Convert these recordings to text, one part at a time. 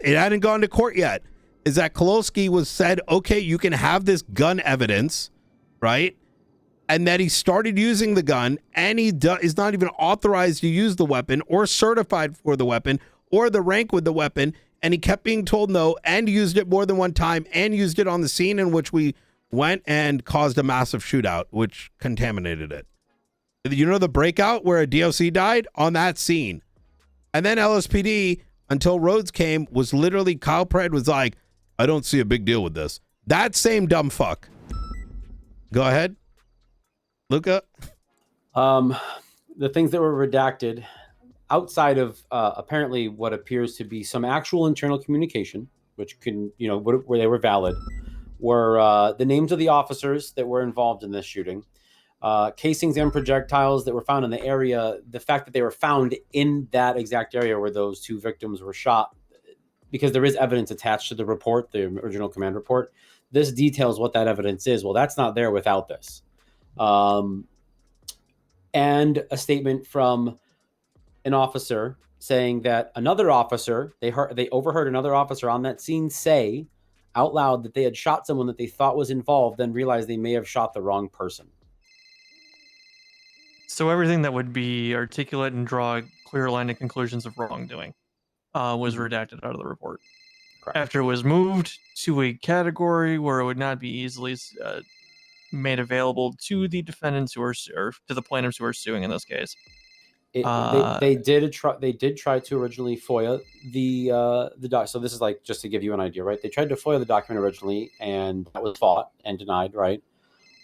it hadn't gone to court yet, is that Kolosky was said, okay, you can have this gun evidence, right? And that he started using the gun, and he is not even authorized to use the weapon or certified for the weapon or the rank with the weapon. And he kept being told no, and used it more than one time, and used it on the scene in which we went and caused a massive shootout, which contaminated it. You know the breakout where a DOC died? On that scene. And then LSPD, until Rhodes came, was literally, Kyle Pred was like, I don't see a big deal with this. That same dumb fuck. Go ahead, Luca. The things that were redacted, outside of apparently what appears to be some actual internal communication, which can, where they were valid, were the names of the officers that were involved in this shooting, casings and projectiles that were found in the area, the fact that they were found in that exact area where those two victims were shot, because there is evidence attached to the report, the original command report. This details what that evidence is. Well, that's not there without this. And a statement from an officer saying that another officer, they overheard another officer on that scene say out loud that they had shot someone that they thought was involved, then realized they may have shot the wrong person. So everything that would be articulate and draw clear line of conclusions of wrongdoing was redacted out of the report. Correct. After it was moved to a category where it would not be easily made available to the defendants who are, or to the plaintiffs who are suing in this case. They did try to originally FOIA the doc. So this is like, just to give you an idea, right? They tried to FOIA the document originally, and that was fought and denied, right?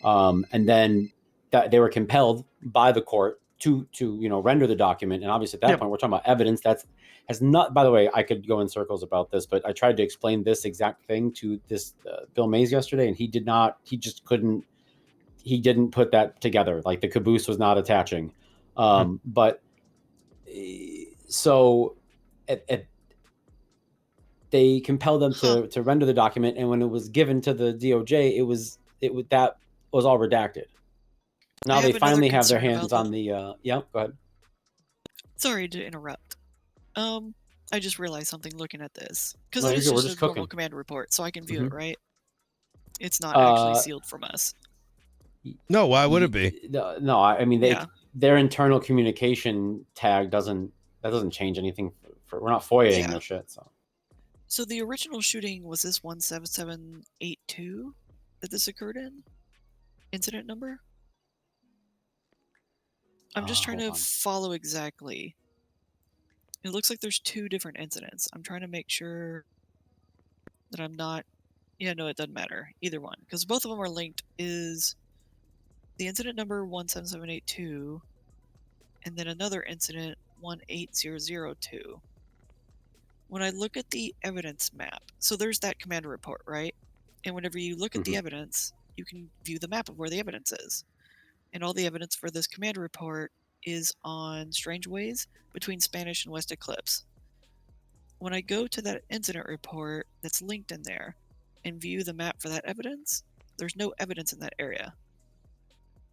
And then they were compelled by the court to render the document. And obviously at that point, we're talking about evidence has not. By the way, I could go in circles about this, but I tried to explain this exact thing to this Bill Mays yesterday, and he did not. He just couldn't. He didn't put that together. Like the caboose was not attaching. But so they compelled them to render the document, and when it was given to the DOJ, that was all redacted. Now they finally have their hands on the. Go ahead. Sorry to interrupt. I just realized something looking at this, because No, it's we're just a normal command report, so I can view it, right? It's not actually sealed from us. No, why would it be? No, I mean their internal communication tag doesn't change anything. We're not FOIAing their shit. So the original shooting was this 17782 that this occurred in? Incident number? I'm just trying to follow exactly. It looks like there's two different incidents. I'm trying to make sure that I'm not. Yeah, no, it doesn't matter. Either one. Because both of them are linked. Is the incident number 17782 and then another incident 18002. When I look at the evidence map, so there's that command report, right? And whenever you look at the evidence, you can view the map of where the evidence is. And all the evidence for this command report is on Strange Ways between Spanish and West Eclipse. When I go to that incident report that's linked in there and view the map for that evidence, there's no evidence in that area.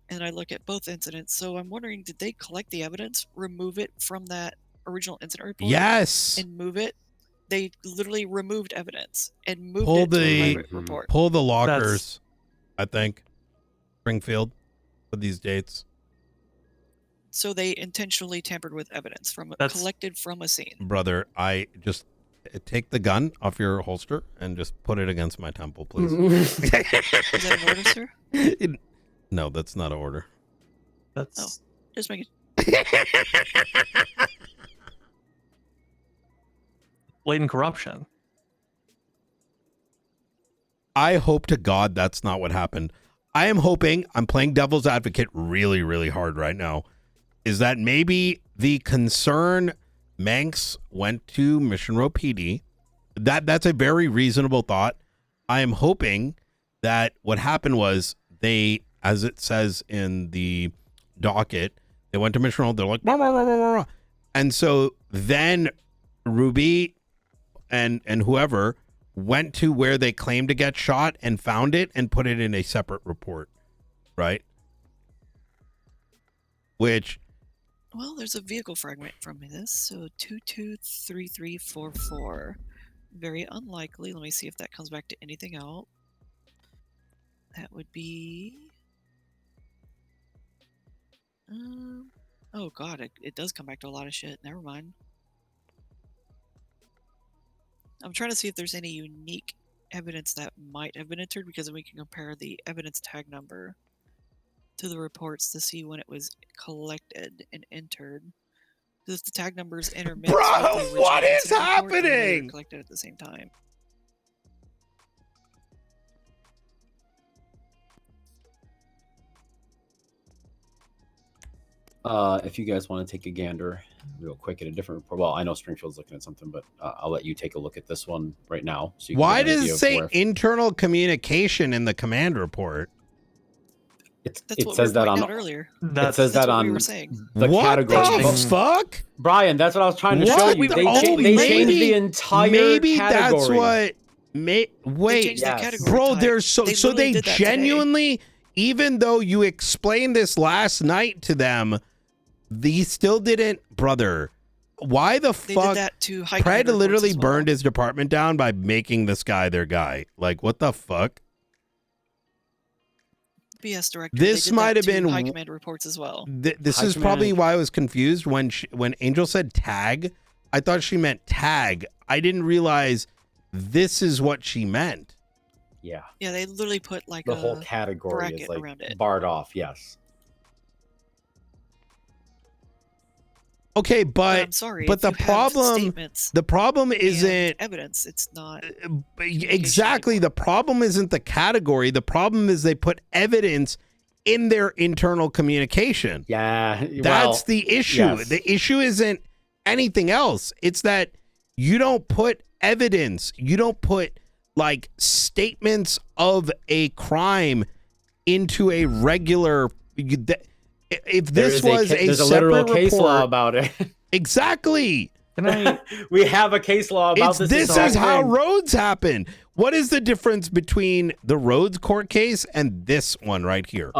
And I look at both incidents, so I'm wondering, did they collect the evidence, remove it from that original incident report? Yes. And move it? They literally removed evidence and moved it to a private report. Pull the lockers, I think, Springfield, for these dates. So they intentionally tampered with evidence collected from a scene. Brother, I just take the gun off your holster and just put it against my temple, please. Is that an order, sir? No, that's not an order. That's just make it. Blatant corruption. I hope to God that's not what happened. I am hoping, I'm playing devil's advocate really, really hard right now, is that maybe the concern Manx went to Mission Row PD. That's a very reasonable thought. I am hoping that what happened was they, as it says in the docket, they went to Mission Row, they're like, rah, rah, rah, rah, rah. And so then Ruby and whoever went to where they claimed to get shot and found it and put it in a separate report, right? Which, well, there's a vehicle fragment from this. So 223344. Very unlikely. Let me see if that comes back to anything else. That would be... oh god, it does come back to a lot of shit. Never mind. I'm trying to see if there's any unique evidence that might have been entered, because then we can compare the evidence tag number to the reports to see when it was collected and entered. Because if the tag numbers intermix Bro, with the original what is incident report, then they were happening? collected at the same time. If you guys want to take a gander real quick at a different report, well, I know Springfield's looking at something, but I'll let you take a look at this one right now. So you can Why get an does idea it of say where- internal communication in the command report? That's it what says we were that pointing on out earlier. it says That's that what on we were saying. the what category. the fuck? Brian, that's what I was trying to What show you. the- They, oh, they maybe- changed the entire Maybe category. that's what. They Wait, changed the yes. category bro, type. there's so literally they did that today. genuinely, even though you explained this last night to them, they still didn't, brother. Why the They fuck? did that to high Pred command reports literally as well. burned his department down by making this guy their guy. Like, what the fuck? BS director. This they did might that have to been high command reports as well. This High is probably command. why I was confused when Angel said tag. I thought she meant tag. I didn't realize this is what she meant. Yeah, Yeah, they literally put like the a whole category is bracket like around it. barred off. Yes. Okay, But but I'm sorry. but if the you have problem statements the problem and isn't evidence. It's not. exactly anymore. the problem isn't the category. The problem is they put evidence in their internal communication. Yeah. That's the issue. yes. The issue isn't anything else. It's that you don't put evidence. You don't put like statements of a crime into a regular. If this was a there's a separate literal case report, law about it. exactly. Can I? We have a case law about this. This exact is how thing. roads happen. What is the difference between the Rhodes court case and this one right here?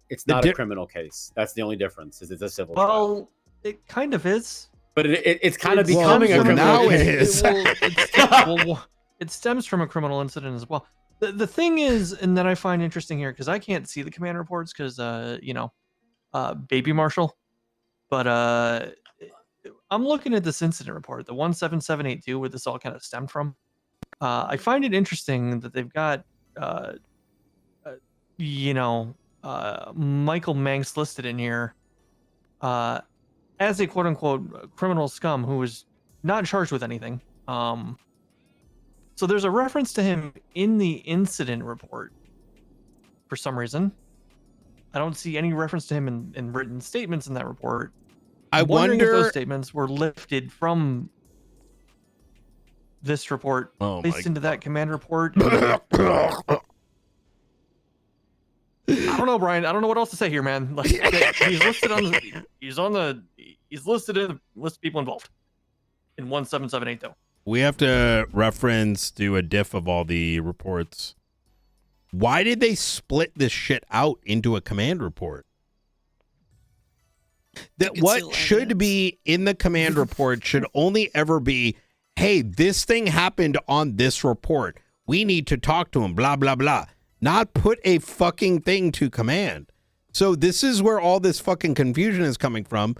It's The not di- a criminal case. That's the only difference. Is it's a civil trial. Well, it kind of is. But it's kind of It's- becoming a well, criminal now it case. is. It stems from a criminal incident as well. The thing is, and that I find interesting here, because I can't see the command reports because baby Marshall, but I'm looking at this incident report, the 17782, where this all kind of stemmed from. I find it interesting that they've got Michael Manx listed in here as a quote unquote criminal scum who was not charged with anything. So there's a reference to him in the incident report for some reason. I don't see any reference to him in written statements in that report. I I'm wondering if those wonder. statements were lifted from this report, Oh my placed into that command report. I don't know, Brian. I don't know what else to say here, man. Like, he's listed on the. He's listed in the list of people involved in 17780 though. We have to do a diff of all the reports. Why did they split this shit out into a command report? That conceal what should evidence. be in the command report should only ever be, hey, this thing happened on this report. We need to talk to him, blah, blah, blah. Not put a fucking thing to command. So this is where all this fucking confusion is coming from.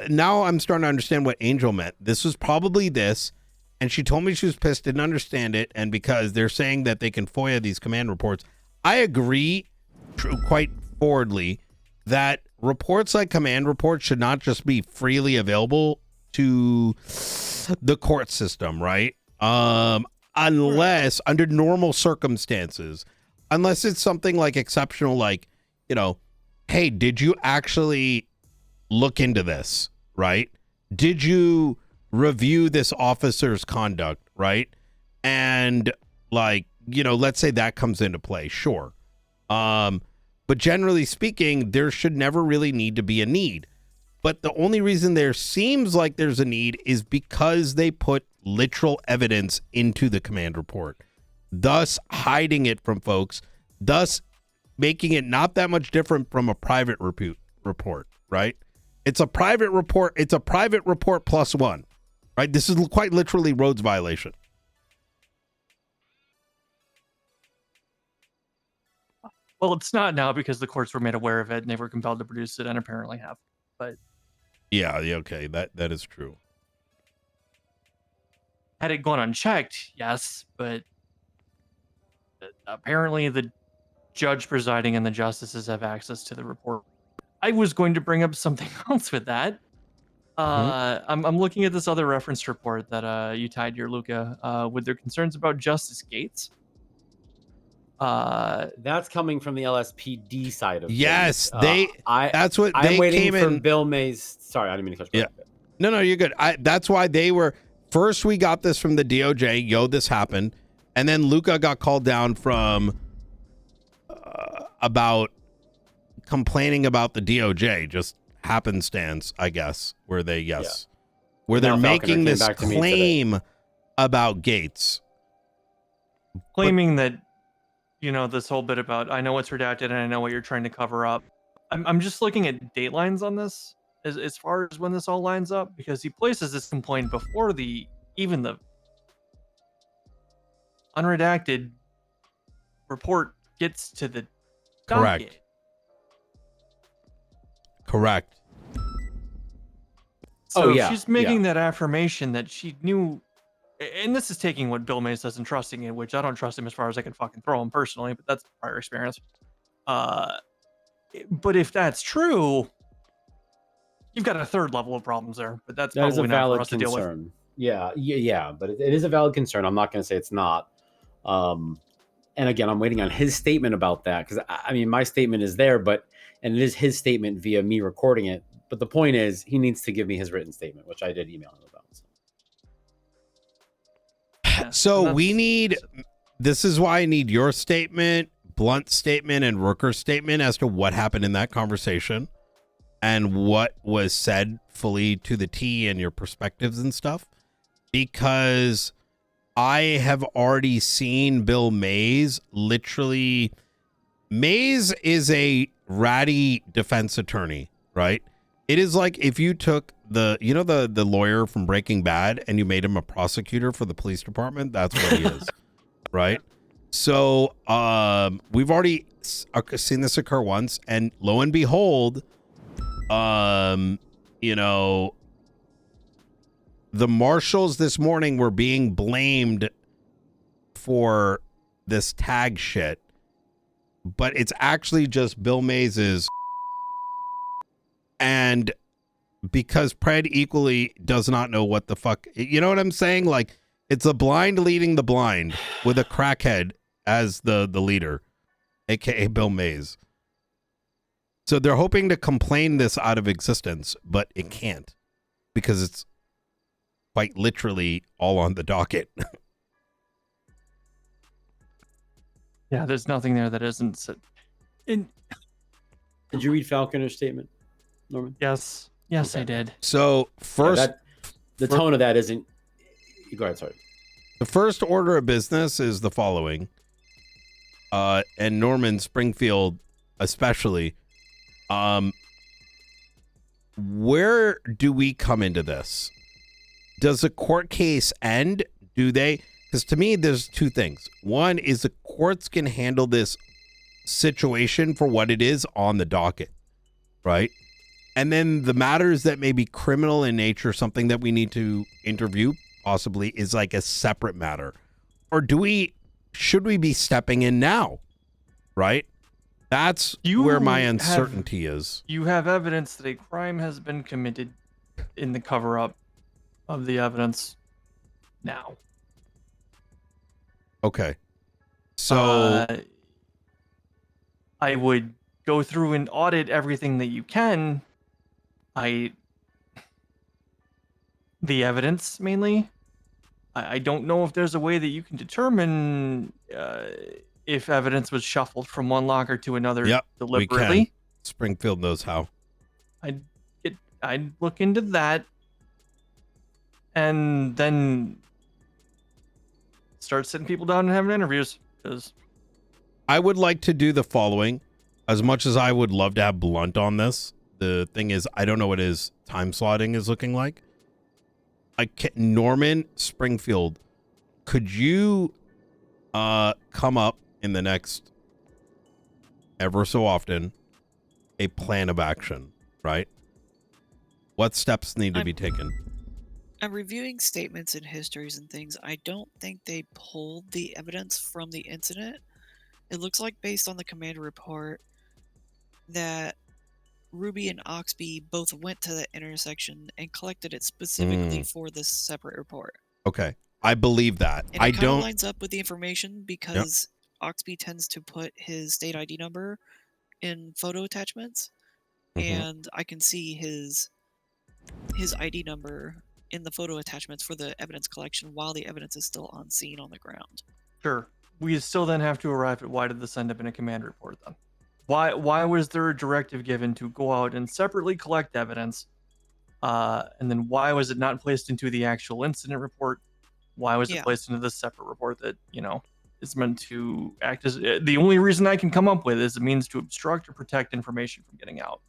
Now I'm starting to understand what Angel meant. This was probably this. And she told me she was pissed, didn't understand it. And because they're saying that they can FOIA these command reports, I agree quite forwardly that reports like command reports should not just be freely available to the court system, right? Unless under normal circumstances, unless it's something like exceptional, like, hey, did you actually look into this, right? Did you review this officer's conduct, right? And let's say that comes into play, sure. But generally speaking, there should never really need to be a need. But the only reason there seems like there's a need is because they put literal evidence into the command report, thus hiding it from folks, thus making it not that much different from a private report, right? It's a private report. It's a private report plus one, right? This is quite literally Rhodes violation. Well, it's not now because the courts were made aware of it and they were compelled to produce it and apparently have. But Yeah, okay, that is true. had it gone unchecked, yes, but apparently the judge presiding and the justices have access to the report. I was going to bring up something else with that. I'm looking at this other reference report that you tied here, Luca, with their concerns about Justice Gates. That's coming from the LSPD side of Yes, things. that's what I'm they waiting came for in. Bill Mays. Sorry, I didn't mean to cut you off. No, you're good. That's why they were first. We got this from the DOJ. Yo, this happened, and then Luca got called down from about complaining about the DOJ. Just happenstance, I guess, where they where they're making this claim about Gates, claiming that, you know, this whole bit about I know what's redacted and I know what you're trying to cover up. I'm just looking at date lines on this as far as when this all lines up, because he places this complaint before even the unredacted report gets to the docket. Correct. So she's making that affirmation that she knew, and this is taking what Bill Mays does and trusting it, which I don't trust him as far as I can fucking throw him personally, but that's prior experience. But if that's true, you've got a third level of problems there, but that's probably not for us to deal with. Yeah, but it is a valid concern. I'm not going to say it's not. And again, I'm waiting on his statement about that, because I mean, my statement is there, and it is his statement via me recording it. But the point is, he needs to give me his written statement, which I did email him about. So we need, this is why I need your statement, Blunt's statement, and Rooker's statement as to what happened in that conversation and what was said fully to the T and your perspectives and stuff. Because I have already seen Bill Mays literally. Mays is a ratty defense attorney, right? It is like if you took the lawyer from Breaking Bad and you made him a prosecutor for the police department. That's what he is, right? So we've already seen this occur once, and lo and behold, the marshals this morning were being blamed for this tag shit, but it's actually just Bill Mays's. And because Pred equally does not know what the fuck, you know what I'm saying? Like, it's a blind leading the blind with a crackhead as the leader, aka Bill Mays. So they're hoping to complain this out of existence, but it can't, because it's quite literally all on the docket. Yeah, there's nothing there that isn't. Did you read Falconer's statement, Norman? Yes, okay. I did. So first, the tone of that isn't. Go ahead, sorry. The first order of business is the following, and Norman Springfield especially. Where do we come into this? Does the court case end? Do they? Because to me, there's two things. One is the courts can handle this situation for what it is on the docket, right? And then the matters that may be criminal in nature, something that we need to interview possibly, is like a separate matter. Or should we be stepping in now, right? That's where my uncertainty is. You have evidence that a crime has been committed in the cover-up of the evidence now. Okay. So I would go through and audit everything that you can. The evidence mainly. I don't know if there's a way that you can determine if evidence was shuffled from one locker to another deliberately. We can. Springfield knows how. I'd look into that and then start sitting people down and having interviews. Because I would like to do the following. As much as I would love to have Blunt on this, the thing is, I don't know what his time slotting is looking like. Norman Springfield, could you come up in the next ever so often a plan of action, right? What steps need to be taken? I'm reviewing statements and histories and things. I don't think they pulled the evidence from the incident. It looks like, based on the commander report, that Ruby and Oxby both went to the intersection and collected it specifically for this separate report. Okay. I believe that. And I it kind of don't. lines up with the information because Oxby tends to put his state ID number in photo attachments, and I can see his ID number in the photo attachments for the evidence collection while the evidence is still on scene on the ground. Sure. We still then have to arrive at why did this end up in a command report then? Why was there a directive given to go out and separately collect evidence? And then why was it not placed into the actual incident report? Why was it placed into this separate report that, is meant to act as the only reason I can come up with is it means to obstruct or protect information from getting out.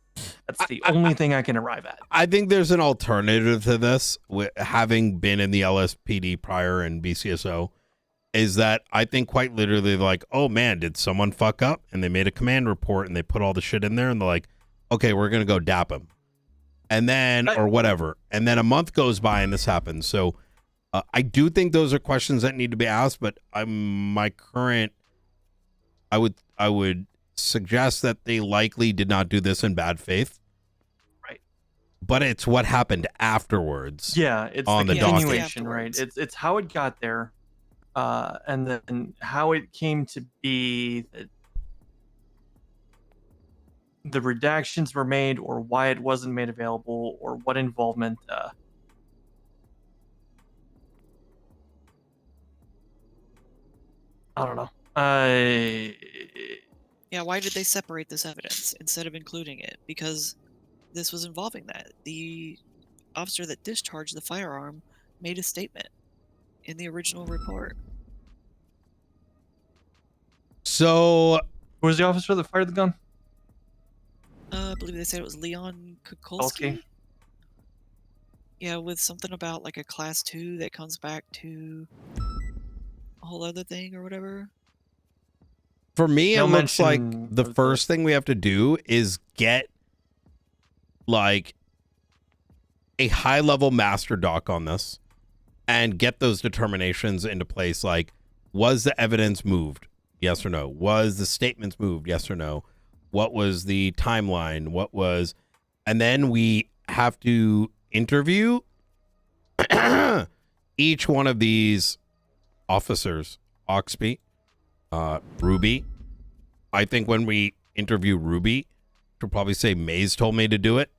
That's the only thing I can arrive at. I think there's an alternative to this, having been in the LSPD prior and BCSO, is that I think quite literally like, oh man, did someone fuck up? And they made a command report and they put all the shit in there and they're like, okay, we're going to go dap him. And then, or whatever. And then a month goes by and this happens. So I do think those are questions that need to be asked, but I would suggest that they likely did not do this in bad faith. Right. But it's what happened afterwards. Yeah, it's on the the continuation, docket. right? It's how it got there, and then how it came to be that the redactions were made, or why it wasn't made available, or what involvement. I don't know. Yeah, why did they separate this evidence instead of including it? Because this was involving that. The officer that discharged the firearm made a statement in the original report. So, who was the officer that fired the gun? I believe they said it was Leon Kukulski. Yeah, with something about like a class 2 that comes back to a whole other thing or whatever. For me, No it looks like mention the of first thing we have to do is get like a high level master doc on this and get those determinations into place. Like, was the evidence moved? Yes or no? Was the statements moved? Yes or no? What was the timeline? What was, and then we have to interview each one of these officers, Oxby, Ruby. I think when we interview Ruby, she'll probably say Maze told me to do it,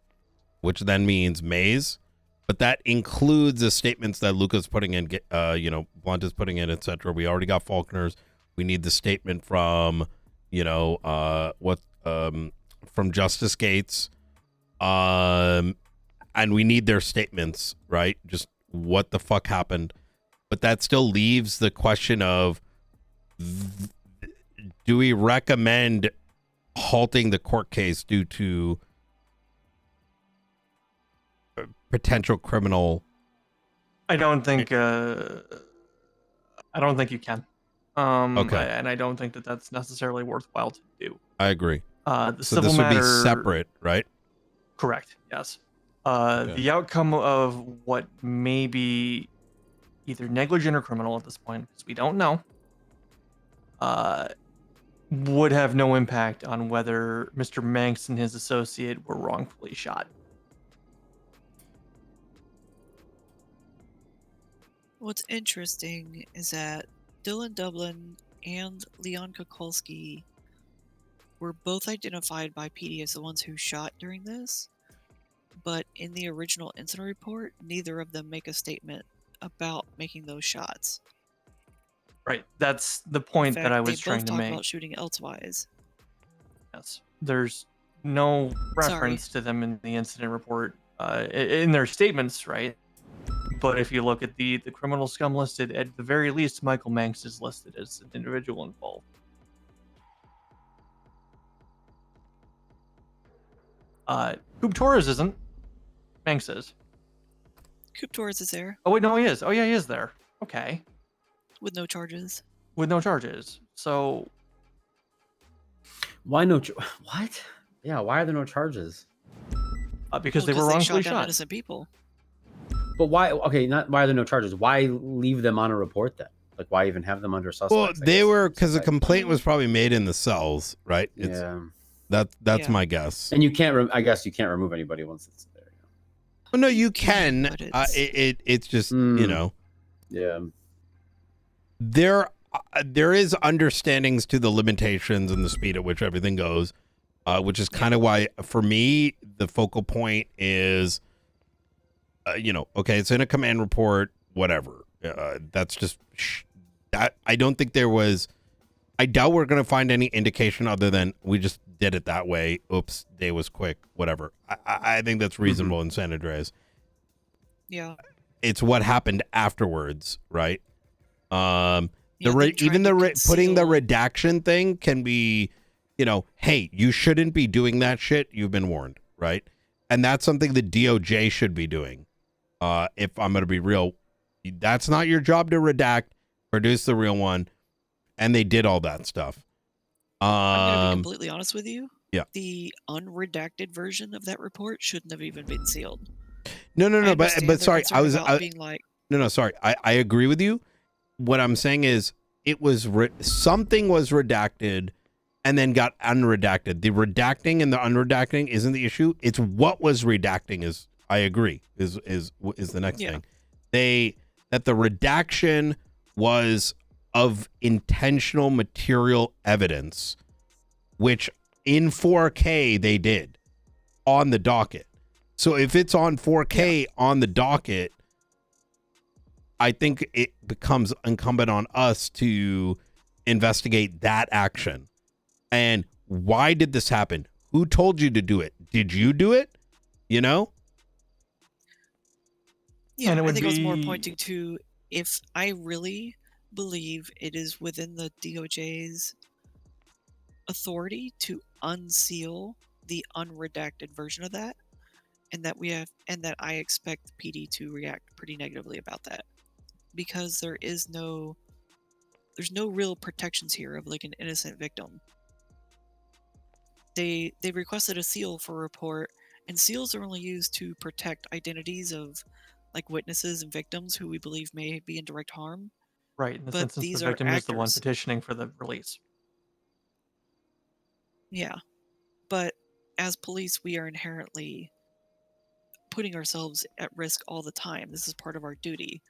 which then means Maze. But that includes the statements that Luca's putting in, Blunt is putting in, etc. We already got Faulkner's. We need the statement from, from Justice Gates. And we need their statements, right? Just what the fuck happened. But that still leaves the question of, do we recommend halting the court case due to potential criminal? I don't think you can. Okay. And I don't think that that's necessarily worthwhile to do. I agree. The So civil this would matter, be separate, right? Correct. Yes. Okay. The outcome of what may be either negligent or criminal at this point, because we don't know, would have no impact on whether Mr. Manx and his associate were wrongfully shot. What's interesting is that Dylan Dublin and Leon Kukulski were both identified by PD as the ones who shot during this, but in the original incident report, neither of them make a statement about making those shots. Right. That's the point that I was trying to talk make. about shooting elsewise. Yes. There's no reference to them in the incident report, in their statements, right? But if you look at the criminal scum listed, at the very least, Michael Manx is listed as an individual involved. Coop Torres isn't. Manx is. Coop Torres is there. Oh, wait, no, he is. Oh, yeah, he is there. Okay. With no charges. With no charges. So. Why no? What? Yeah. Why are there no charges? Because Well, they were 'cause they wrongfully shot down shot. innocent people. But why? Okay, not why are there no charges? Why leave them on a report then? Like, why even have them under suspects? Well, I they guess, were in because the society. complaint was probably made in the cells, right? It's Yeah. that's Yeah. my guess. And you can't. I guess you can't remove anybody once it's there. Well, no, you You can, can. but It's just Yeah. there is understandings to the limitations and the speed at which everything goes, which is kind of why for me the focal point is, okay, it's in a command report, whatever. That's just that. I don't think there was. I doubt we're going to find any indication other than we just did it that way. Oops, day was quick, whatever. I think that's reasonable in San Andreas. yeah. It's what happened afterwards, right? Yeah, them Even trying the to putting the conceal- redaction thing can be, hey, you shouldn't be doing that shit. You've been warned, right? And that's something the DOJ should be doing. If I'm going to be real, that's not your job to redact, produce the real one. And they did all that stuff. I'm going to be completely honest with you. Yeah. The unredacted version of that report shouldn't have even been sealed. No, I but understand their sorry, concern about being like, no, sorry. I agree with you. What I'm saying is it was something was redacted and then got unredacted. The redacting and the unredacting isn't the issue. It's what was redacting is, I agree, is the next thing. That the redaction was of intentional material evidence, which in 4K they did on the docket. So if it's on 4K on the docket, I think it becomes incumbent on us to investigate that action. And why did this happen? Who told you to do it? Did you do it? yeah, And it I would think I was more be- pointing to if I really believe it is within the DOJ's authority to unseal the unredacted version of that, and that I expect the PD to react pretty negatively about that, because there's no real protections here of like an innocent victim. They requested a seal for a report, and seals are only used to protect identities of like witnesses and victims who we believe may be in direct harm. Right. In this But instance, these the are victim is the one actors. petitioning for the release. Yeah. But as police, we are inherently putting ourselves at risk all the time. This is part of our duty.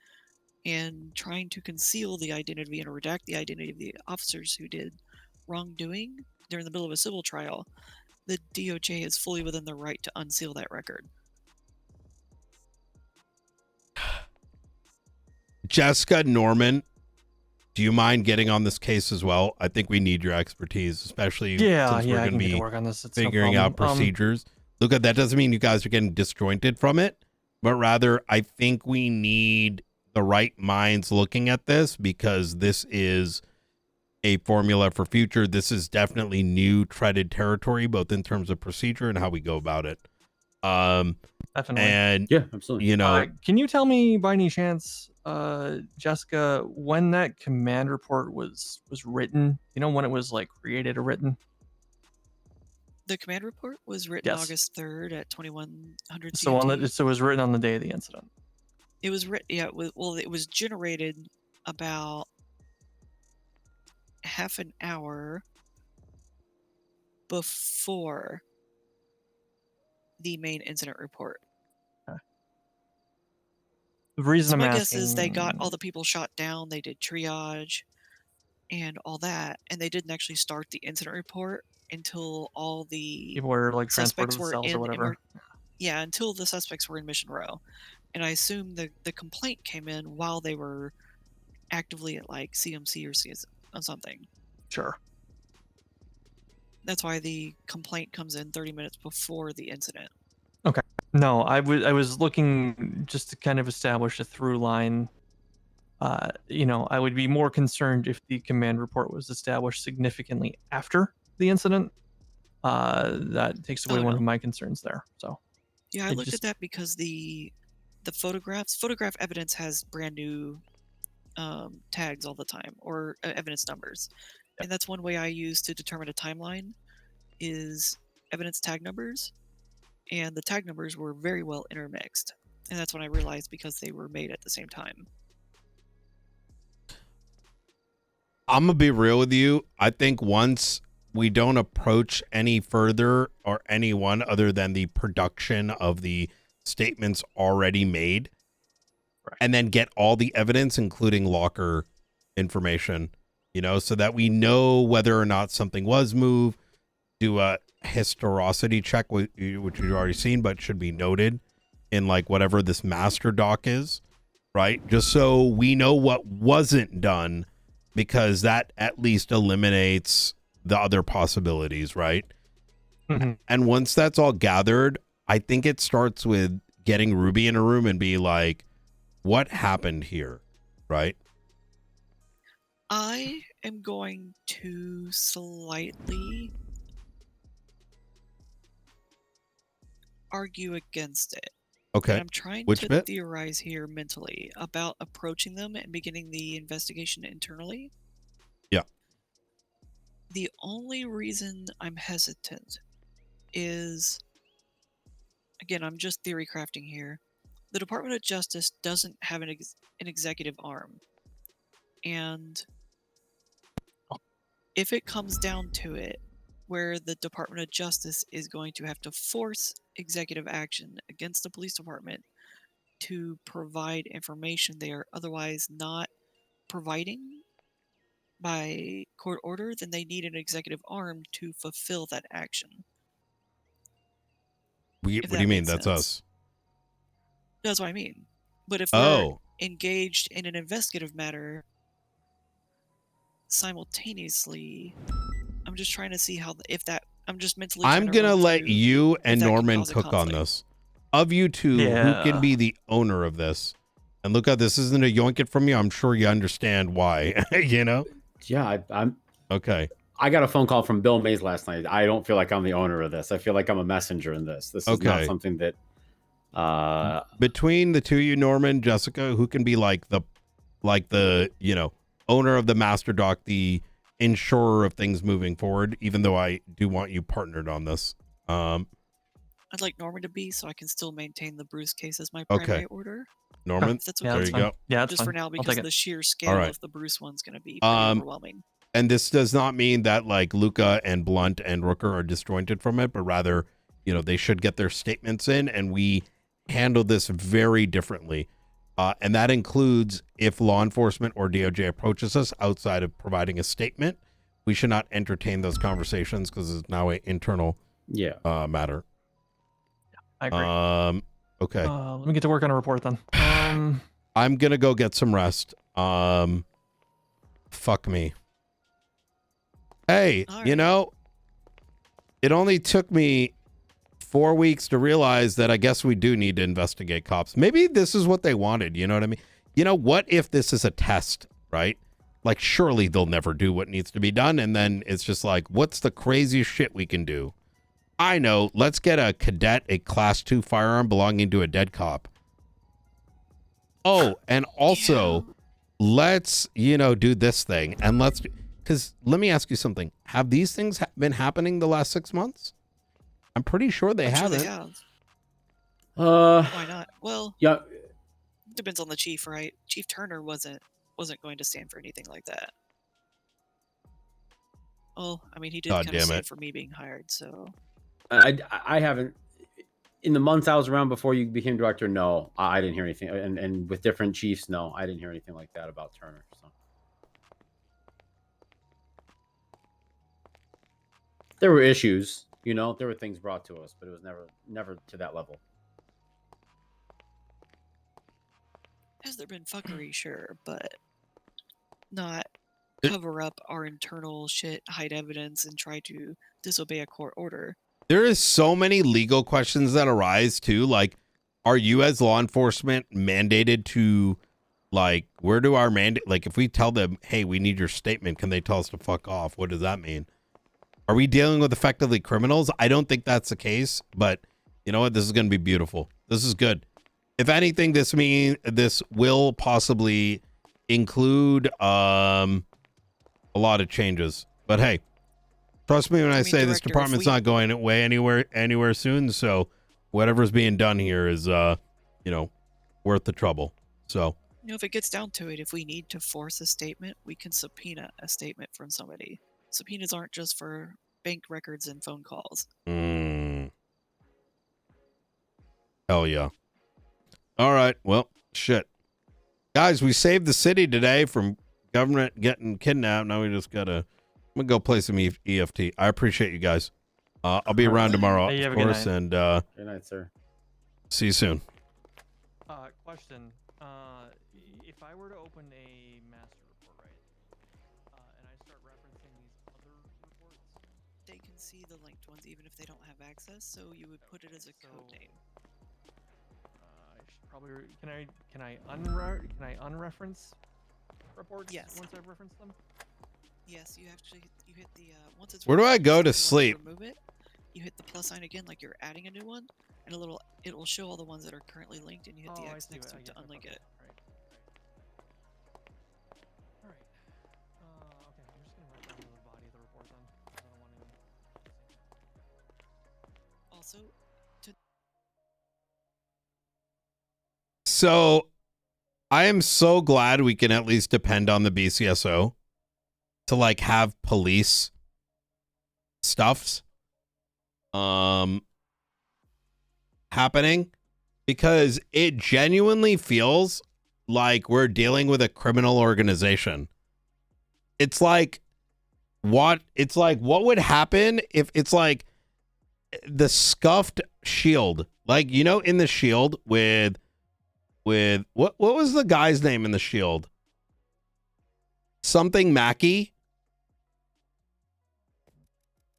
And trying to conceal the identity and redact the identity of the officers who did wrongdoing during the middle of a civil trial, the DOJ is fully within their right to unseal that record. Jessica, Norman, do you mind getting on this case as well? I think we need your expertise, especially since we're I going can to get to be work on this. It's no figuring out problem. procedures. Look, that doesn't mean you guys are getting disjointed from it, but rather I think we need the right minds looking at this, because this is a formula for future. This is definitely new treaded territory, both in terms of procedure and how we go about it. Definitely. And Yeah, absolutely. Can you tell me by any chance, Jessica, when that command report was written? You know, when it was like created or written? The command report was written Yes. August 3rd at 2100 So CMT. so it was written on the day of the incident. It was written, yeah. It was generated about half an hour before the main incident report. The reason So I'm my asking, guess is they got all the people shot down, they did triage and all that, and they didn't actually start the incident report until all the people were like transported suspects to the were cells or in whatever. until the suspects were in Mission Row. And I assume the complaint came in while they were actively at like CMC or CS on something. Sure. That's why the complaint comes in 30 minutes before the incident. Okay. No, I was looking just to kind of establish a through line. I would be more concerned if the command report was established significantly after the incident. That takes away one of my concerns there. So yeah, I looked at that because the photograph evidence has brand new tags all the time, or evidence numbers. And that's one way I use to determine a timeline. is evidence tag numbers, and the tag numbers were very well intermixed. And that's when I realized because they were made at the same time. I'm gonna be real with you. I think once we don't approach any further or anyone other than the production of the statements already made, Right. and then get all the evidence, including locker information, you know, so that we know whether or not something was moved, do a historicity check, which you've already seen, but should be noted in like whatever this master doc is, right? Just so we know what wasn't done, because that at least eliminates the other possibilities, right? Mhm. And once that's all gathered, I think it starts with getting Ruby in a room and be like, what happened here, right? I am going to slightly argue against it. Okay. And I'm trying Which to bit? theorize here mentally about approaching them and beginning the investigation internally. Yeah. The only reason I'm hesitant is, again, I'm just theory crafting here. The Department of Justice doesn't have an executive arm. And if it comes down to it, where the Department of Justice is going to have to force executive action against the police department to provide information they are otherwise not providing by court order, then they need an executive arm to fulfill that action. What If do that you mean? makes That's sense. us. That's what I mean. But if we're Oh, engaged in an investigative matter simultaneously, I'm just trying to see how if that. I'm just mentally. I'm trying to gonna run let through you if and that could Norman cause a cook on conflict. this. Of you two, who can Yeah. be the owner of this? And look, this isn't a yoink it from you. I'm sure you understand why. You know? Yeah, I'm. Okay. I got a phone call from Bill Mays last night. I don't feel like I'm the owner of this. I feel like I'm a messenger in this. This is not Okay. something that. Between the two of you, Norman, Jessica, who can be like the you know, owner of the master doc, the insurer of things moving forward, even though I do want you partnered on this. I'd like Norman to be, so I can still maintain the Bruce case as my Okay. primary order. Norman, If that's Yeah, there okay. that's you fine. go. Yeah, that's Just fine. for now, I'll because take of it. the sheer scale right. of the Bruce one's going to be pretty overwhelming. And this does not mean that like Luca and Blunt and Rooker are disjointed from it, but rather, you know, they should get their statements in, and we handle this very differently. And that includes if law enforcement or DOJ approaches us outside of providing a statement, we should not entertain those conversations because it's now an internal matter. I agree. Okay. Let me get to work on a report then. I'm gonna go get some rest. Fuck me. Hey, All you right. know, it only took me 4 weeks to realize that I guess we do need to investigate cops. Maybe this is what they wanted. You know what I mean? You know, what if this is a test, right? Like, surely they'll never do what needs to be done. And then it's just like, what's the craziest shit we can do? I know. Let's get a cadet, a class 2 firearm belonging to a dead cop. Oh, and also, let's, you know, do this thing. And let's, because let me ask you something. Have these things been happening the last 6 months? I'm pretty sure they I'm sure haven't. they have. Why not? Well, Yeah. depends on the chief, right? Chief Turner wasn't going to stand for anything like that. Well, I mean, he did God kind of damn stand it. for me being hired, so. I haven't. In the months I was around before you became director, no, I didn't hear anything. And with different chiefs, no, I didn't hear anything like that about Turner. So there were issues, you know, there were things brought to us, but it was never to that level. Has there been fuckery? Sure, but not It- cover up our internal shit, hide evidence, and try to disobey a court order. There is so many legal questions that arise too. Like, are you as law enforcement mandated to, like, where do our mandate, like, if we tell them, hey, we need your statement, can they tell us to fuck off? What does that mean? Are we dealing with effectively criminals? I don't think that's the case, but you know what? This is going to be beautiful. This is good. If anything, this will possibly include a lot of changes. But hey, Trust me when I mean, say this Director, if department's we- not going away anywhere soon. So whatever's being done here is, worth the trouble. So if it gets down to it, if we need to force a statement, we can subpoena a statement from somebody. Subpoenas aren't just for bank records and phone calls. hell yeah. All right. Well, shit. Guys, we saved the city today from government getting kidnapped. Now we just gotta. I'm gonna go play some EFT. I appreciate you guys. I'll be around tomorrow, Hey, you have of a good course, night. and Good night, sir. see you soon. Question. If I were to open a master report, right, and I start referencing these other reports, They can see the linked ones even if they don't have access, so you would put it as a code So- name. I should probably can I unreference reports Yes. once I've referenced them? Yes, you hit the once it's Where do I removed, go if to you want sleep? Remove it. You hit the plus sign again, like you're adding a new one, and it will show all the ones that are currently linked, and you hit the I X see next what- to I it to get unlink that. it. Right. All right. Okay. I'm just gonna write down the body of the report then. 'Cause I don't want to. Also, So I am so glad we can at least depend on the BCSO to like have police stuffs happening, because it genuinely feels like we're dealing with a criminal organization. It's like what would happen if it's like the scuffed shield, like, in the shield with what was the guy's name in the shield? Something Mackey,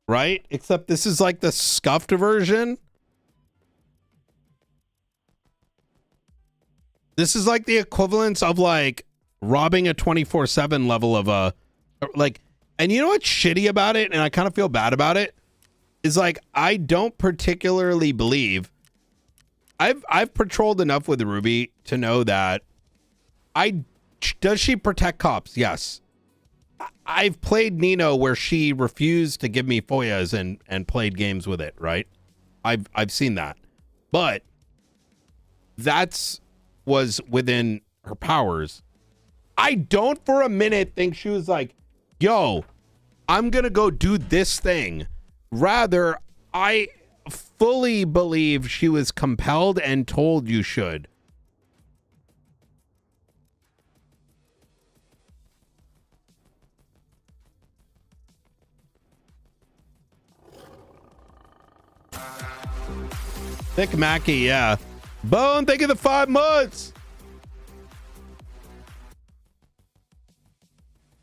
right? Except this is like the scuffed version. This is like the equivalence of like robbing a 24/7 level of a and you know what's shitty about it, and I kind of feel bad about it, is like I don't particularly believe I've patrolled enough with Ruby to know that does she protect cops? Yes. I've played Nino where she refused to give me FOIAs and played games with it, right? I've seen that. But was within her powers. I don't for a minute think she was like, yo, I'm going to go do this thing. Rather, I fully believe she was compelled and told you should. Thick Mackey, yeah. Bone, thank you the 5 months.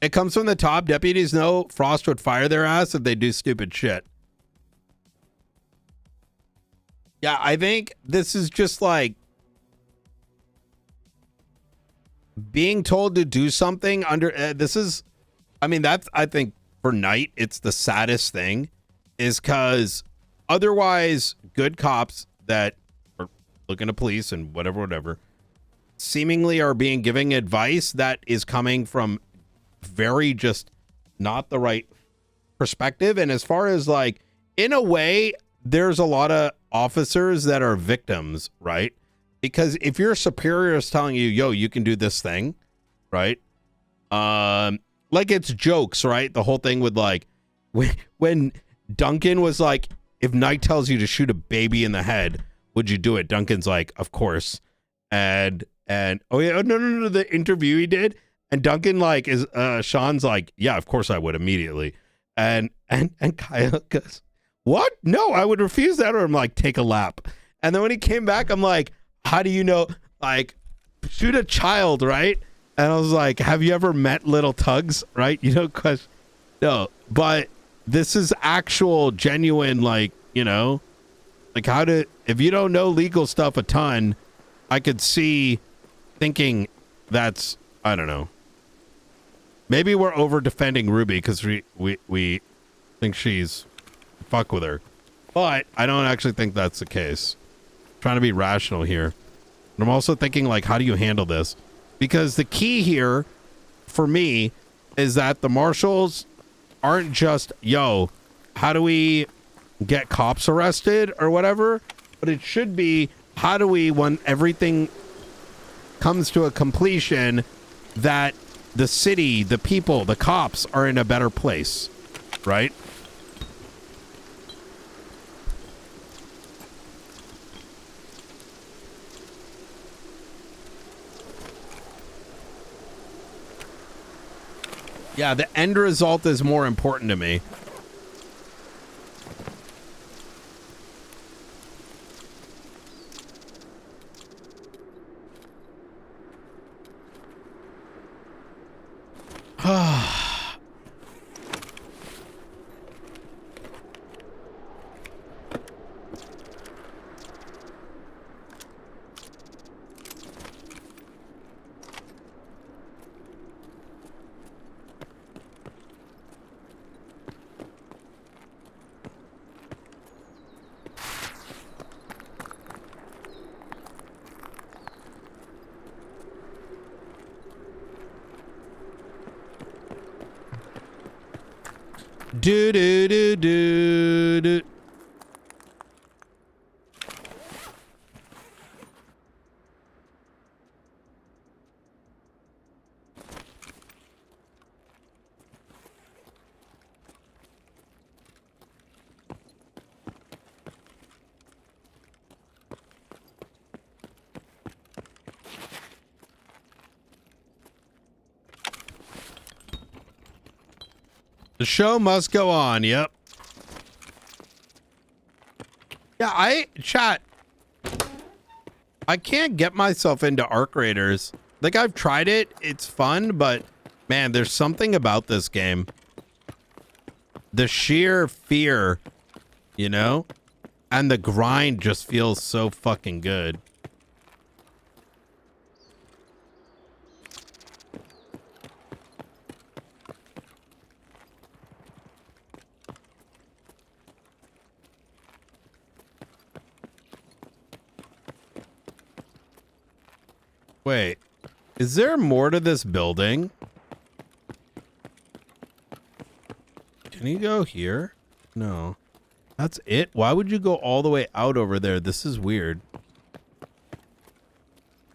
It comes from the top. Deputies know Frost would fire their ass if they do stupid shit. Yeah, I think this is just like being told to do something under that's, I think for Knight, it's the saddest thing, is because otherwise good cops that are looking to police and whatever, seemingly are being giving advice that is coming from very just not the right perspective. And as far as like, in a way, there's a lot of officers that are victims, right? Because if your superior is telling you, yo, you can do this thing, right? Like it's jokes, right? The whole thing with like when Duncan was like, if Knight tells you to shoot a baby in the head, would you do it? Duncan's like, of course. And oh yeah, no, the interview he did. And Duncan like is Sean's like, yeah, of course I would immediately. And Kyle goes, what? No, I would refuse that. Or I'm like, take a lap. And then when he came back, I'm like, how do you know? Like, shoot a child, right? And I was like, have you ever met little tugs? Right? Because no, but this is actual, genuine, like, like if you don't know legal stuff a ton, I could see thinking that's, I don't know. Maybe we're over defending Ruby because we think she's fuck with her. But I don't actually think that's the case. I'm trying to be rational here. And I'm also thinking, like, how do you handle this? Because the key here for me is that the marshals aren't just, yo, how do we get cops arrested or whatever, but it should be how do we, when everything comes to a completion, that the city, the people, the cops are in a better place, right? Yeah, the end result is more important to me. Do do do do do. The show must go on. Yep. Yeah, chat. I can't get myself into Arc Raiders. Like, I've tried it. It's fun, but man, there's something about this game. The sheer fear, you know? And the grind just feels so fucking good. Wait, is there more to this building? Can you go here? No. That's it? Why would you go all the way out over there? This is weird.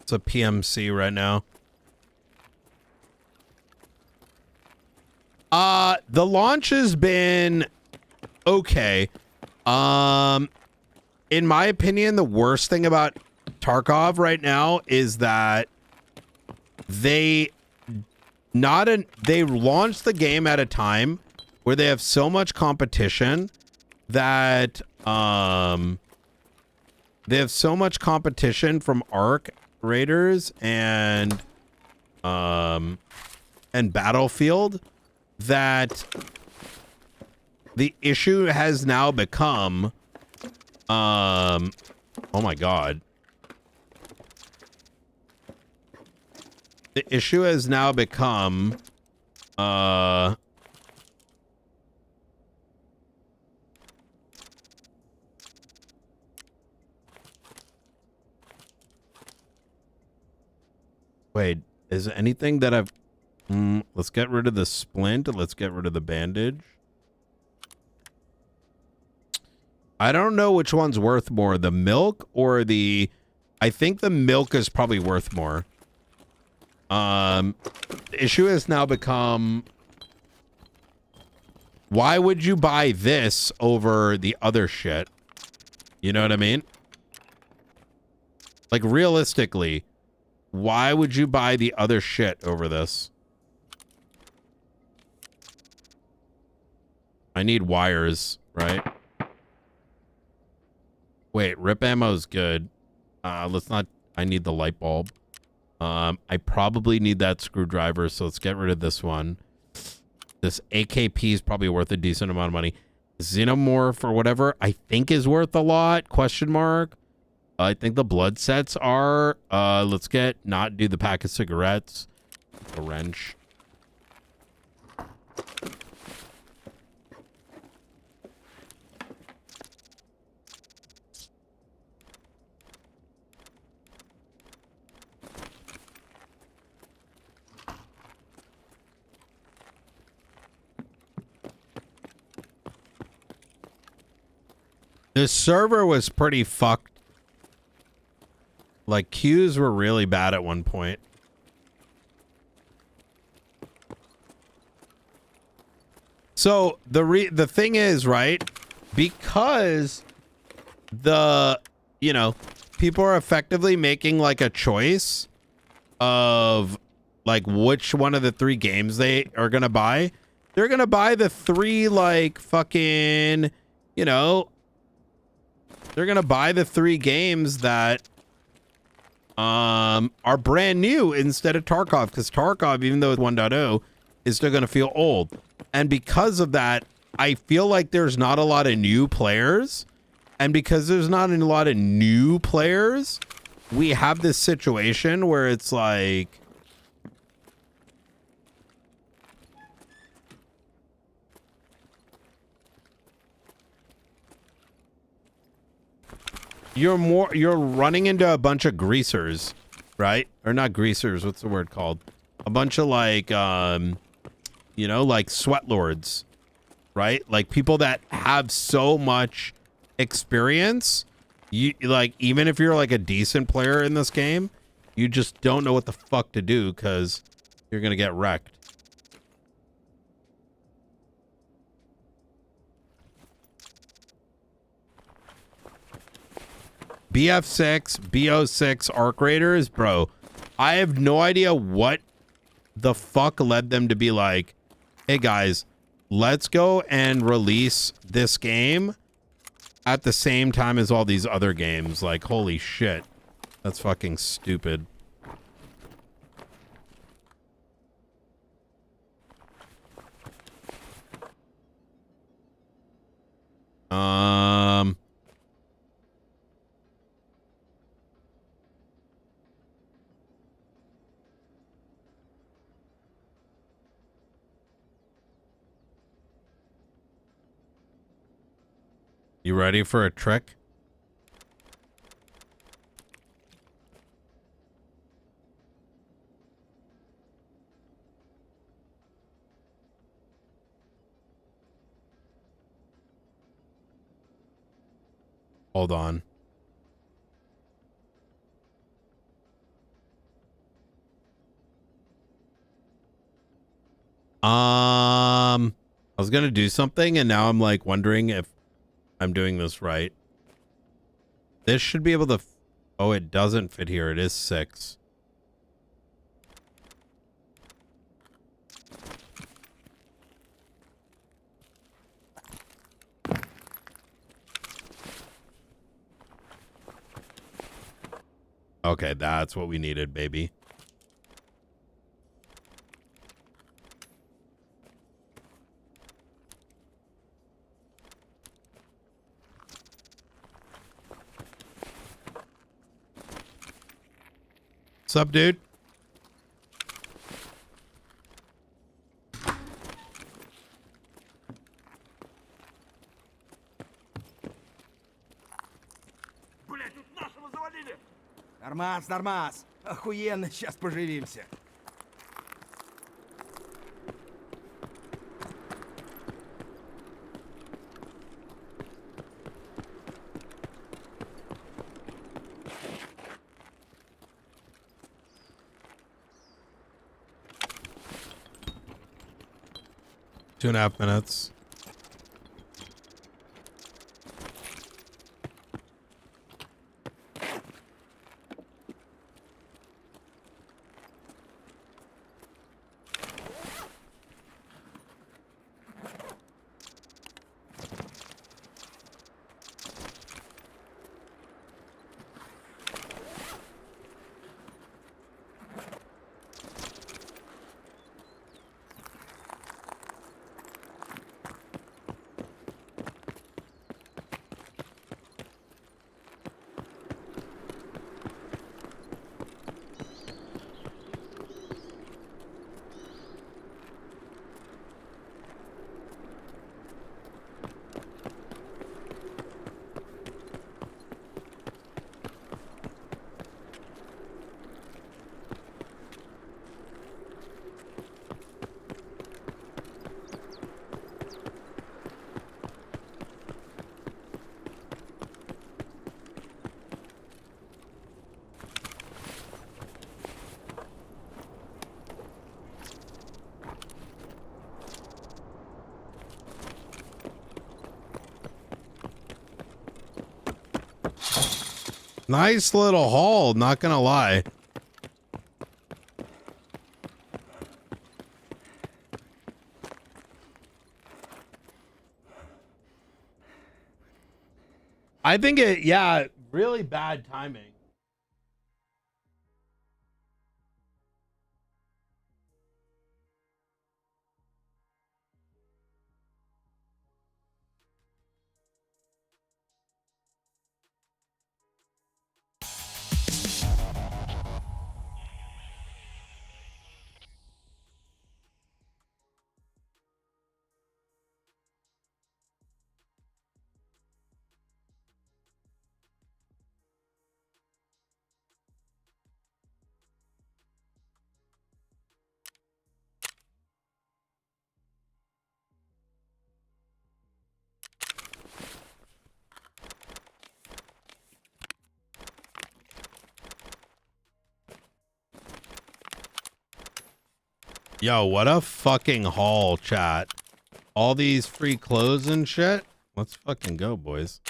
It's a PMC right now. The launch has been okay. In my opinion, the worst thing about Tarkov right now is that they launched the game at a time where they have so much competition that they have so much competition from Arc Raiders and Battlefield that the issue has now become oh my god. The issue has now become wait, is there anything that I've let's get rid of the splint, let's get rid of the bandage. I don't know which one's worth more, the milk or the I think the milk is probably worth more. The issue has now become, why would you buy this over the other shit? You know what I mean? Like, realistically, why would you buy the other shit over this? I need wires, right? Wait, rip ammo's good. Let's not, I need the light bulb. I probably need that screwdriver, so let's get rid of this one. This AKP is probably worth a decent amount of money. Xenomorph or whatever, I think is worth a lot, question mark. I think the blood sets are. Let's not do the pack of cigarettes. A wrench. The server was pretty fucked. Like, queues were really bad at one point. So the thing is, right? Because people are effectively making like a choice of like which one of the 3 games they are gonna buy. They're gonna buy the 3 like fucking, they're gonna buy the 3 games that are brand new instead of Tarkov, because Tarkov, even though it's 1.0, is still gonna feel old. And because of that, I feel like there's not a lot of new players. And because there's not a lot of new players, we have this situation where it's like, you're running into a bunch of greasers, right? Or not greasers, what's the word called? A bunch of like, like sweat lords, right? Like people that have so much experience, you like, even if you're like a decent player in this game, you just don't know what the fuck to do because you're gonna get wrecked. BF6, BO6 Arc Raiders, bro. I have no idea what the fuck led them to be like, hey guys, let's go and release this game at the same time as all these other games. Like, holy shit. That's fucking stupid. You ready for a trick? Hold on. I was gonna do something and now I'm like wondering if I'm doing this right. This should be able to oh, it doesn't fit here. It is 6. Okay, that's what we needed, baby. What's up, dude? Нормас, нормас. Охуенно, сейчас поживимся. Two and a half minutes. Nice little haul, not gonna lie. I think yeah, really bad timing. Yo, what a fucking haul, chat. All these free clothes and shit. Let's fucking go, boys.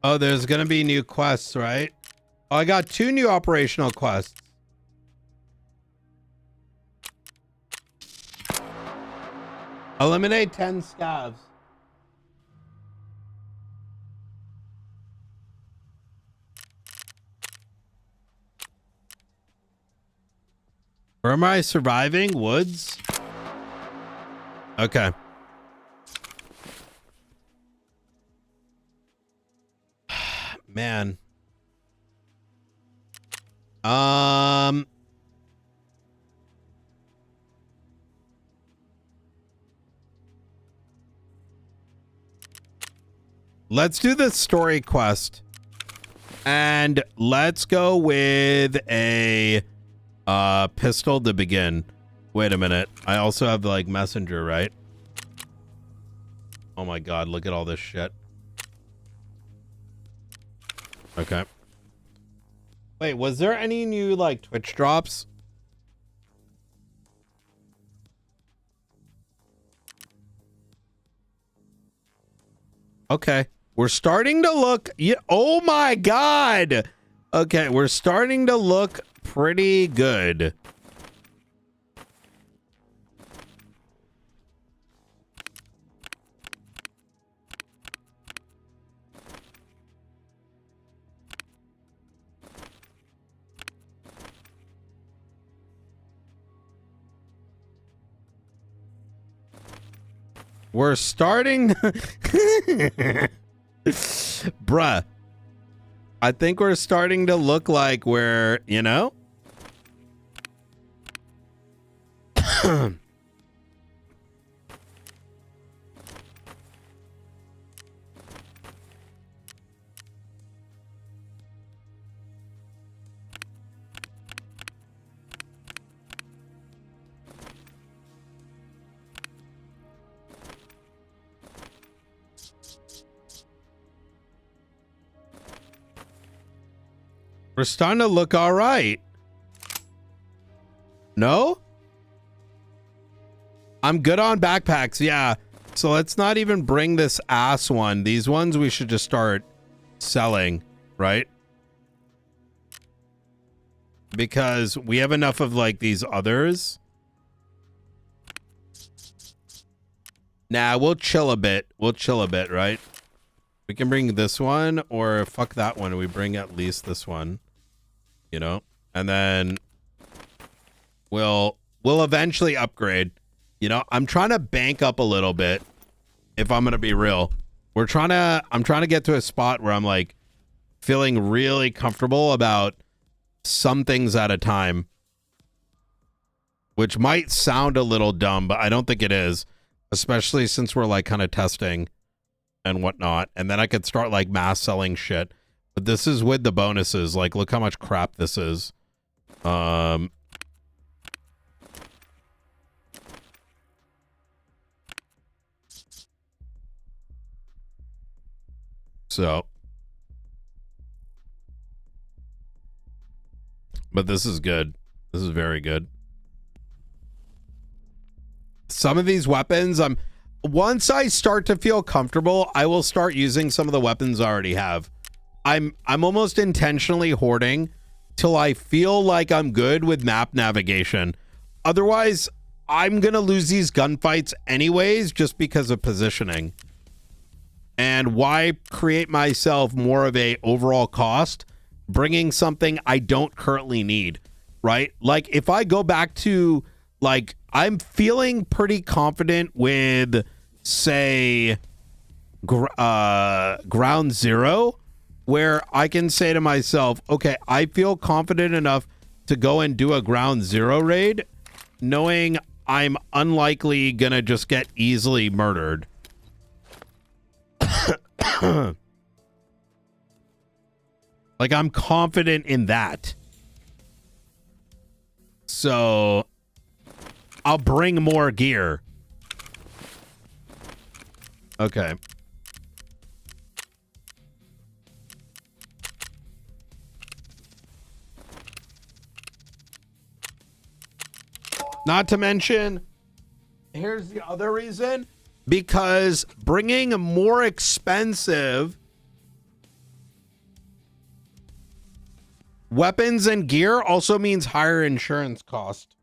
Oh, there's gonna be new quests, right? Oh, I got 2 new operational quests. Eliminate 10 scavs. Where am I surviving? Woods? Okay. Man. Let's do the story quest. And let's go with a pistol to begin. Wait a minute. I also have like messenger, right? Oh my god, look at all this shit. Okay. Wait, was there any new like Twitch drops? Okay. We're starting to look, yeah, oh my god. Okay, we're starting to look pretty good. We're starting bruh, I think we're starting to look like we're, you know? We're starting to look all right. No? I'm good on backpacks, yeah. So let's not even bring this ass one. These ones we should just start selling, right? Because we have enough of like these others. Nah, we'll chill a bit. We'll chill a bit, right? We can bring this one, or fuck that one. We bring at least this one, you know, and then we'll eventually upgrade. You know, I'm trying to bank up a little bit if I'm gonna be real. I'm trying to get to a spot where I'm like feeling really comfortable about some things at a time, which might sound a little dumb, but I don't think it is, especially since we're like kind of testing and whatnot. And then I could start like mass selling shit, but this is with the bonuses. Like, look how much crap this is. So, but this is good. This is very good. Some of these weapons, once I start to feel comfortable, I will start using some of the weapons I already have. I'm almost intentionally hoarding till I feel like I'm good with map navigation. Otherwise, I'm gonna lose these gunfights anyways, just because of positioning. And why create myself more of a overall cost bringing something I don't currently need, right? Like if I go back to, like, I'm feeling pretty confident with, say, Ground Zero, where I can say to myself, okay, I feel confident enough to go and do a Ground Zero raid, knowing I'm unlikely gonna just get easily murdered. Like, I'm confident in that. So I'll bring more gear. Okay. Not to mention, here's the other reason. Because bringing more expensive weapons and gear also means higher insurance cost.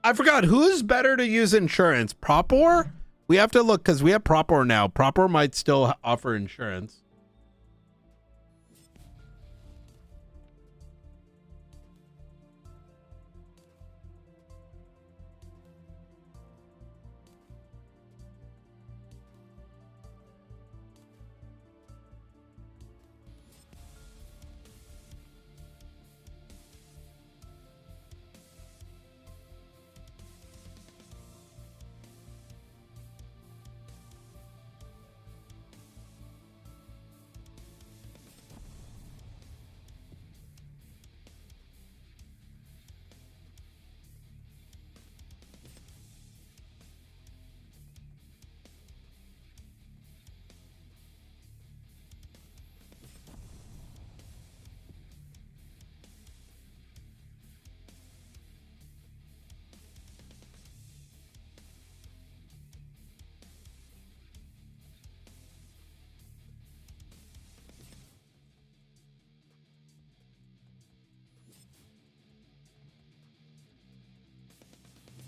I forgot, who's better to use insurance? Propor? We have to look because we have Propor now. Propor might still offer insurance.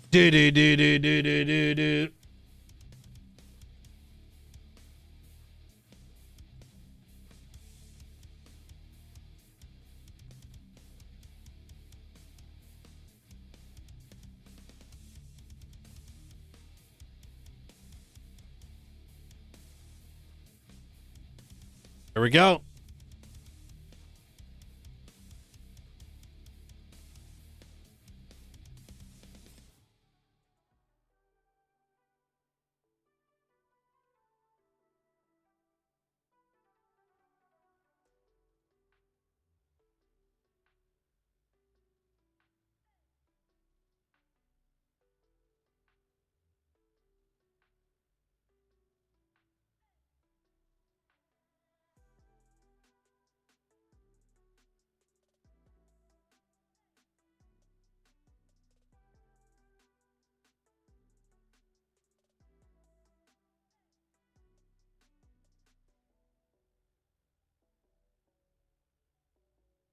Do do do do do do do do. There we go.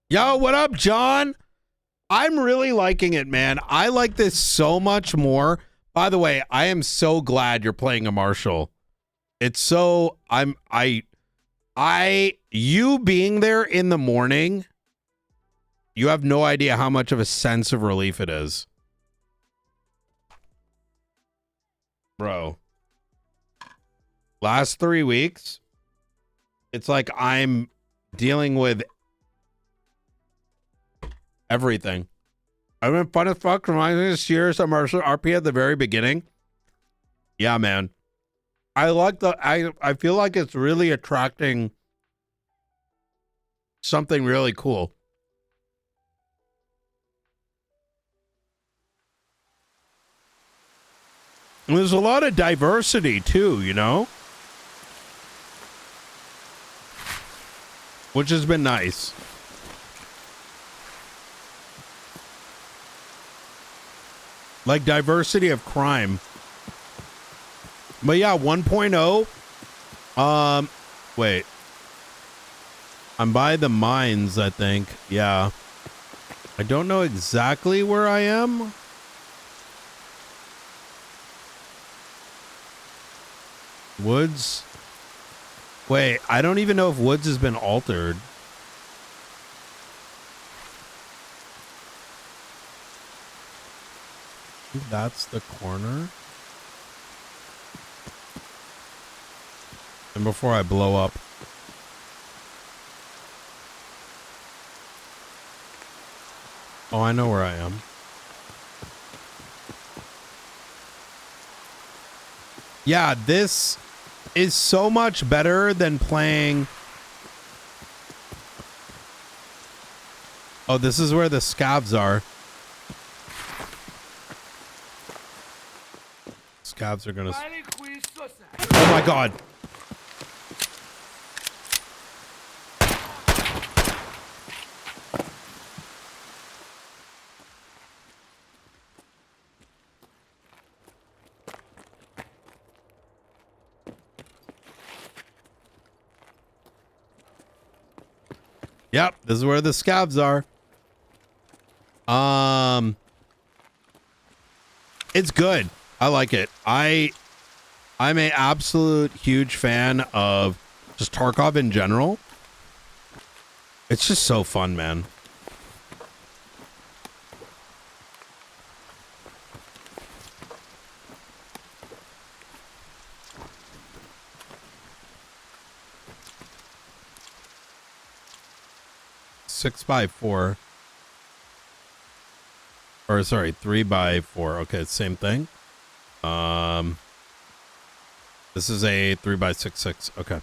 Yo, what up, John? I'm really liking it, man. I like this so much more. By the way, I am so glad you're playing a marshal. It's so you being there in the morning, you have no idea how much of a sense of relief it is. Bro. Last 3 weeks, it's like I'm dealing with everything. I've been fun as fuck reminding me serious martial RP at the very beginning. Yeah, man. I like I feel like it's really attracting something really cool. And there's a lot of diversity too, you know? Which has been nice. Like diversity of crime. But yeah, 1.0. Wait. I'm by the mines, I think. Yeah. I don't know exactly where I am. Woods. Wait, I don't even know if Woods has been altered. I think that's the corner. And before I blow up. Oh, I know where I am. Yeah, this is so much better than playing. Oh, this is where the scavs are. Scavs are gonna. Oh my god. Yep, this is where the scavs are. It's good. I like it. I'm an absolute huge fan of just Tarkov in general. It's just so fun, man. Six by 4. Or sorry, 3 by 4. Okay, same thing. This is a 3 by 6. Okay.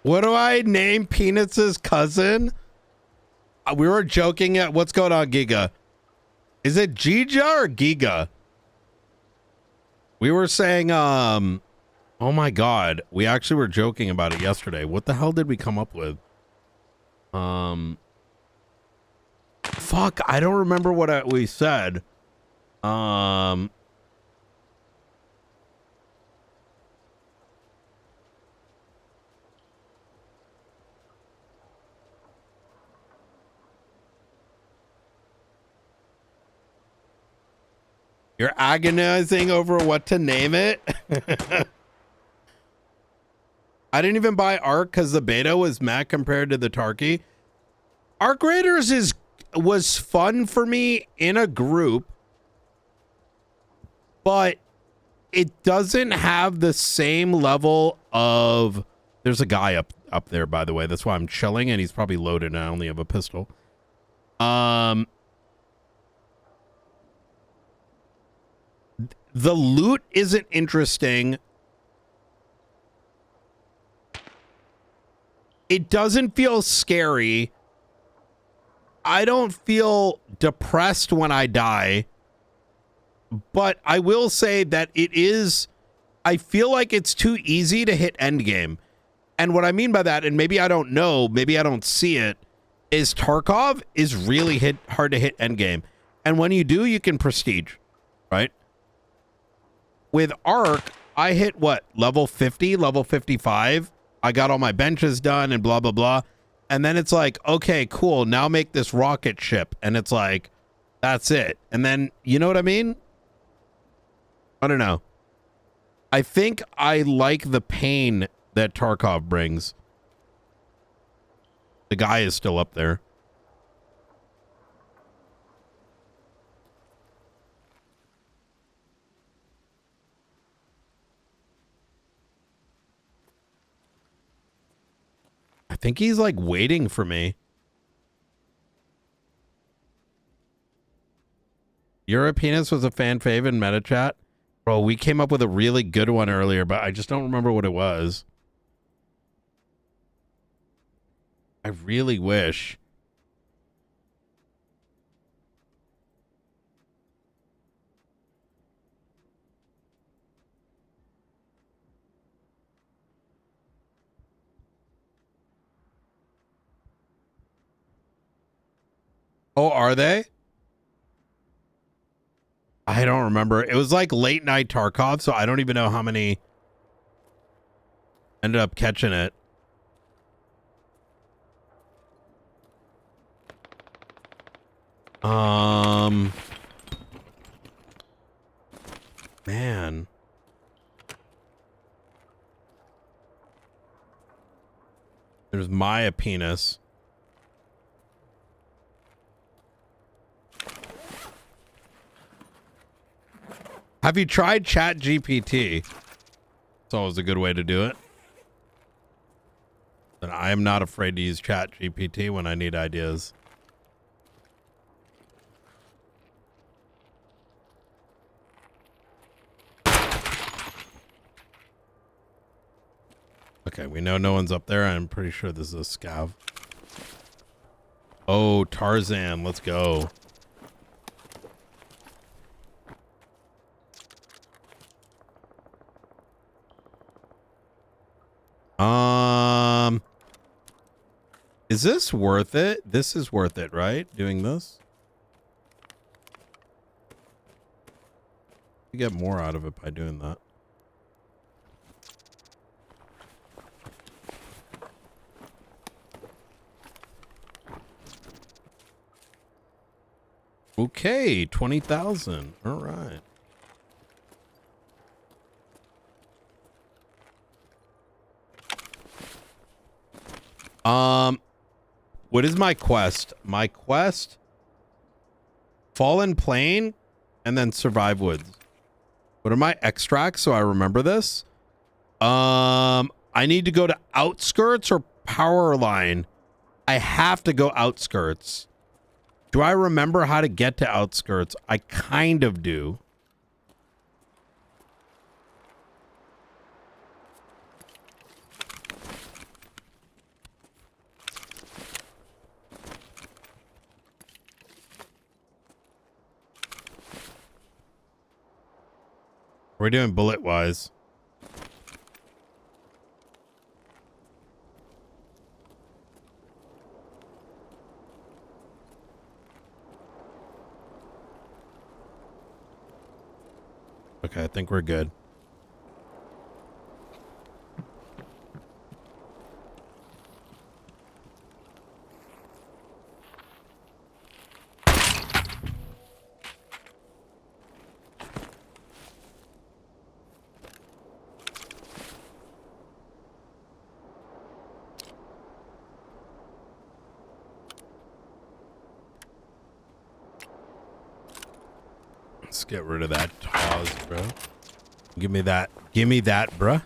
What do I name Peanuts' cousin? We were joking at what's going on, Giga. Is it Gija or Giga? We were saying, oh my god, we actually were joking about it yesterday. What the hell did we come up with? Fuck, I don't remember what we said. You're agonizing over what to name it? I didn't even buy Arc because the beta was meh compared to the Tarky. Arc Raiders was fun for me in a group, but it doesn't have the same level of... There's a guy up there, by the way. That's why I'm chilling, and he's probably loaded, and I only have a pistol. The loot isn't interesting. It doesn't feel scary. I don't feel depressed when I die, but I will say that I feel like it's too easy to hit endgame. And what I mean by that, and maybe I don't know, maybe I don't see it, is Tarkov is really hard to hit endgame. And when you do, you can prestige, right? With Ark, I hit what? Level 50, level 55. I got all my benches done and blah, blah, blah. And then it's like, okay, cool. Now make this rocket ship. And it's like, that's it. And then, you know what I mean? I don't know. I think I like the pain that Tarkov brings. The guy is still up there. I think he's like waiting for me. Europeanus was a fan fave in meta chat. Bro, we came up with a really good one earlier, but I just don't remember what it was. I really wish. Oh, are they? I don't remember. It was like late night Tarkov, so I don't even know how many ended up catching it. Man. There's Maya penis. Have you tried Chat GPT? It's always a good way to do it. And I am not afraid to use Chat GPT when I need ideas. Okay, we know no one's up there. I'm pretty sure this is a scav. Oh, Tarzan, let's go. Is this worth it? This is worth it, right? Doing this? You get more out of it by doing that. Okay, 20,000. All right. What is my quest? My quest? Fallen Plain and then Survive Woods. What are my extracts so I remember this? I need to go to Outskirts or Power Line. I have to go Outskirts. Do I remember how to get to Outskirts? I kind of do. What are we doing bullet-wise? Okay, I think we're good. Let's get rid of that Taz, bro. Give me that. Give me that, bruh.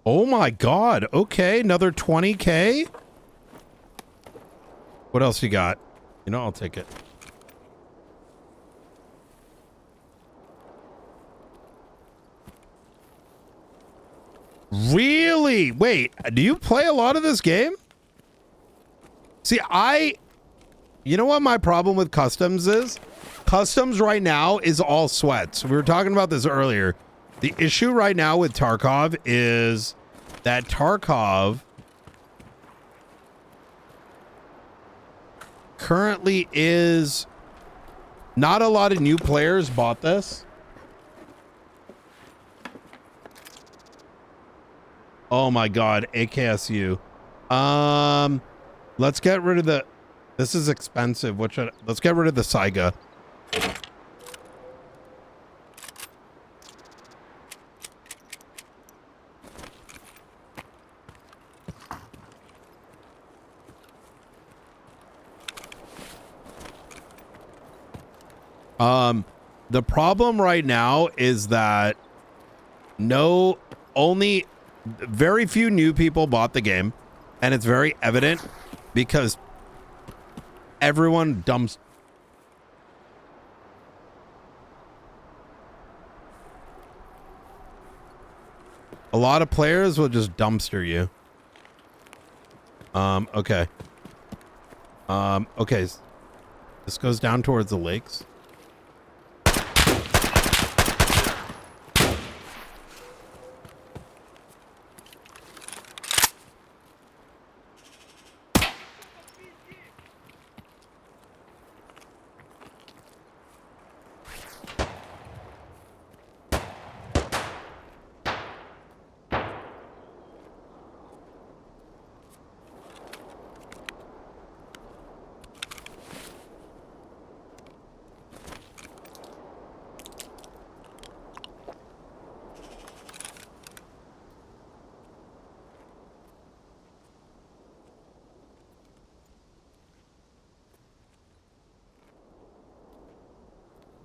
Oh my god. Okay, another 20K. What else you got? You know, I'll take it. Really? Wait, do you play a lot of this game? See, you know what my problem with customs is? Customs right now is all sweats. We were talking about this earlier. The issue right now with Tarkov is that Tarkov currently is not a lot of new players bought this. Oh my God, AKSU. Let's get rid of the, this is expensive. Let's get rid of the Saiga. The problem right now is that only very few new people bought the game, and it's very evident because everyone dumps. A lot of players will just dumpster you. Okay. Okay. This goes down towards the lakes.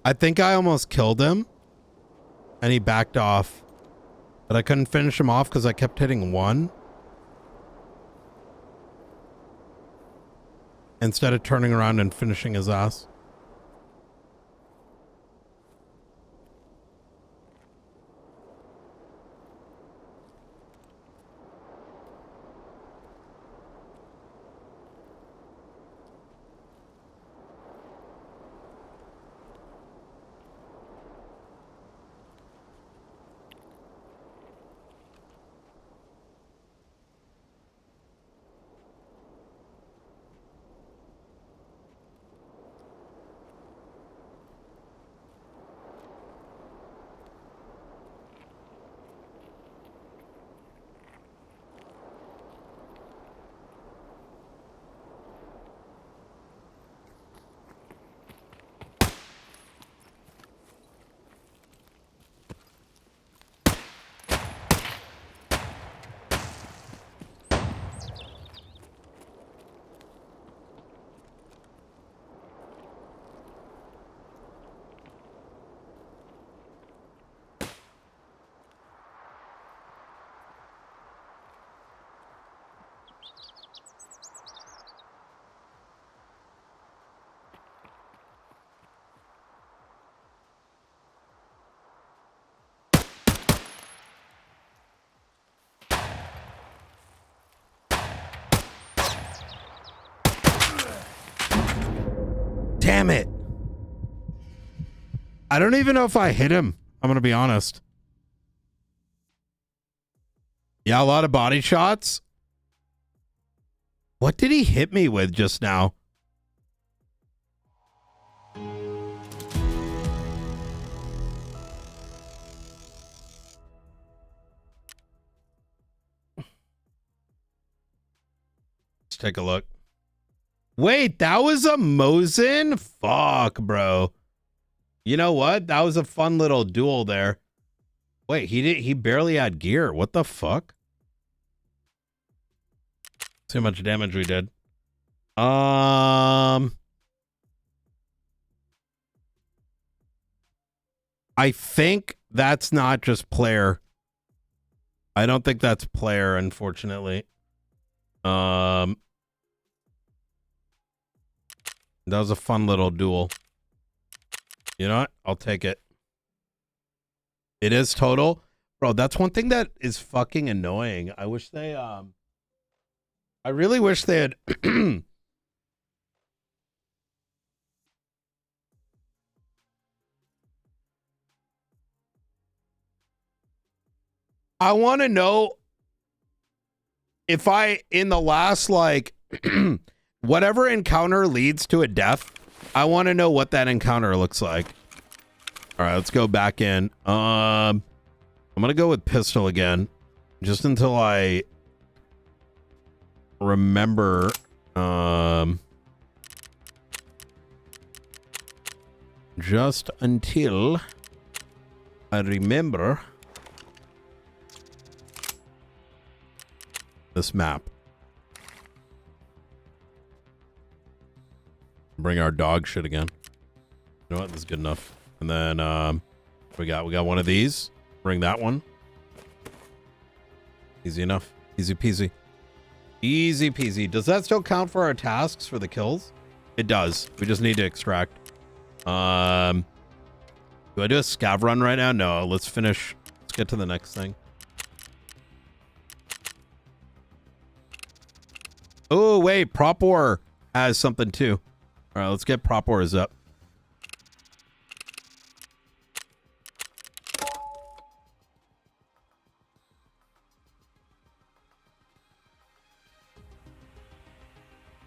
I think I almost killed him and he backed off, but I couldn't finish him off because I kept hitting one instead of turning around and finishing his ass. Damn it. I don't even know if I hit him. I'm going to be honest. Yeah, a lot of body shots. What did he hit me with just now? Let's take a look. Wait, that was a Mosin? Fuck, bro. You know what? That was a fun little duel there. Wait, he barely had gear. What the fuck? See how much damage we did. I think that's not just player. I don't think that's player, unfortunately. That was a fun little duel. You know what? I'll take it. It is total. Bro, that's one thing that is fucking annoying. I wish they I really wish they had I want to know if I in the last like whatever encounter leads to a death, I want to know what that encounter looks like. All right, let's go back in. I'm going to go with pistol again just until I remember just until I remember this map. Bring our dog shit again. You know what? This is good enough. And then we got one of these. Bring that one. Easy enough. Easy peasy. Easy peasy. Does that still count for our tasks for the kills? It does. We just need to extract. Do I do a scav run right now? No, let's finish. Let's get to the next thing. Oh, wait. Prop ore has something too. All right, let's get prop ores up.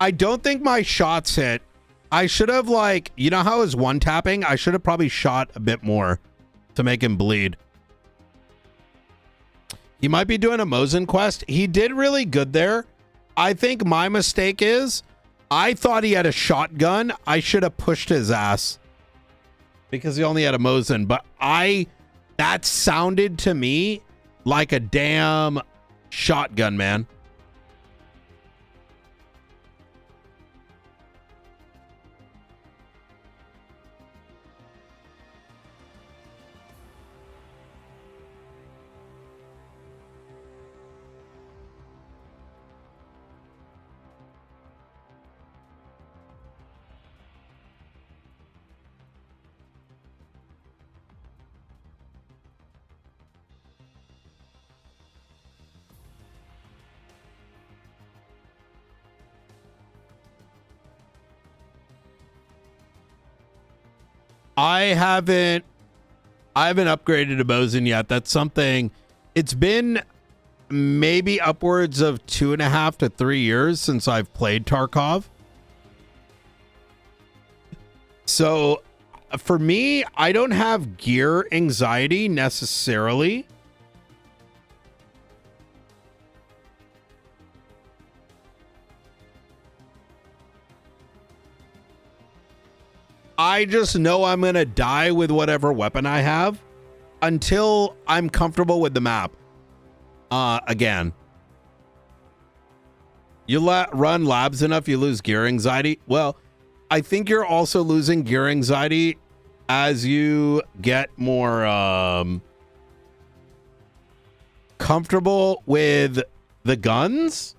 I don't think my shots hit. I should have, like, you know how his one tapping? I should have probably shot a bit more to make him bleed. He might be doing a Mosin quest. He did really good there. I think my mistake is I thought he had a shotgun. I should have pushed his ass because he only had a Mosin. But that sounded to me like a damn shotgun, man. I haven't upgraded a Mosin yet. That's something. It's been maybe upwards of 2.5 to 3 years since I've played Tarkov. So for me, I don't have gear anxiety necessarily. I just know I'm going to die with whatever weapon I have until I'm comfortable with the map. Again. You run labs enough, you lose gear anxiety. Well, I think you're also losing gear anxiety as you get more comfortable with the guns.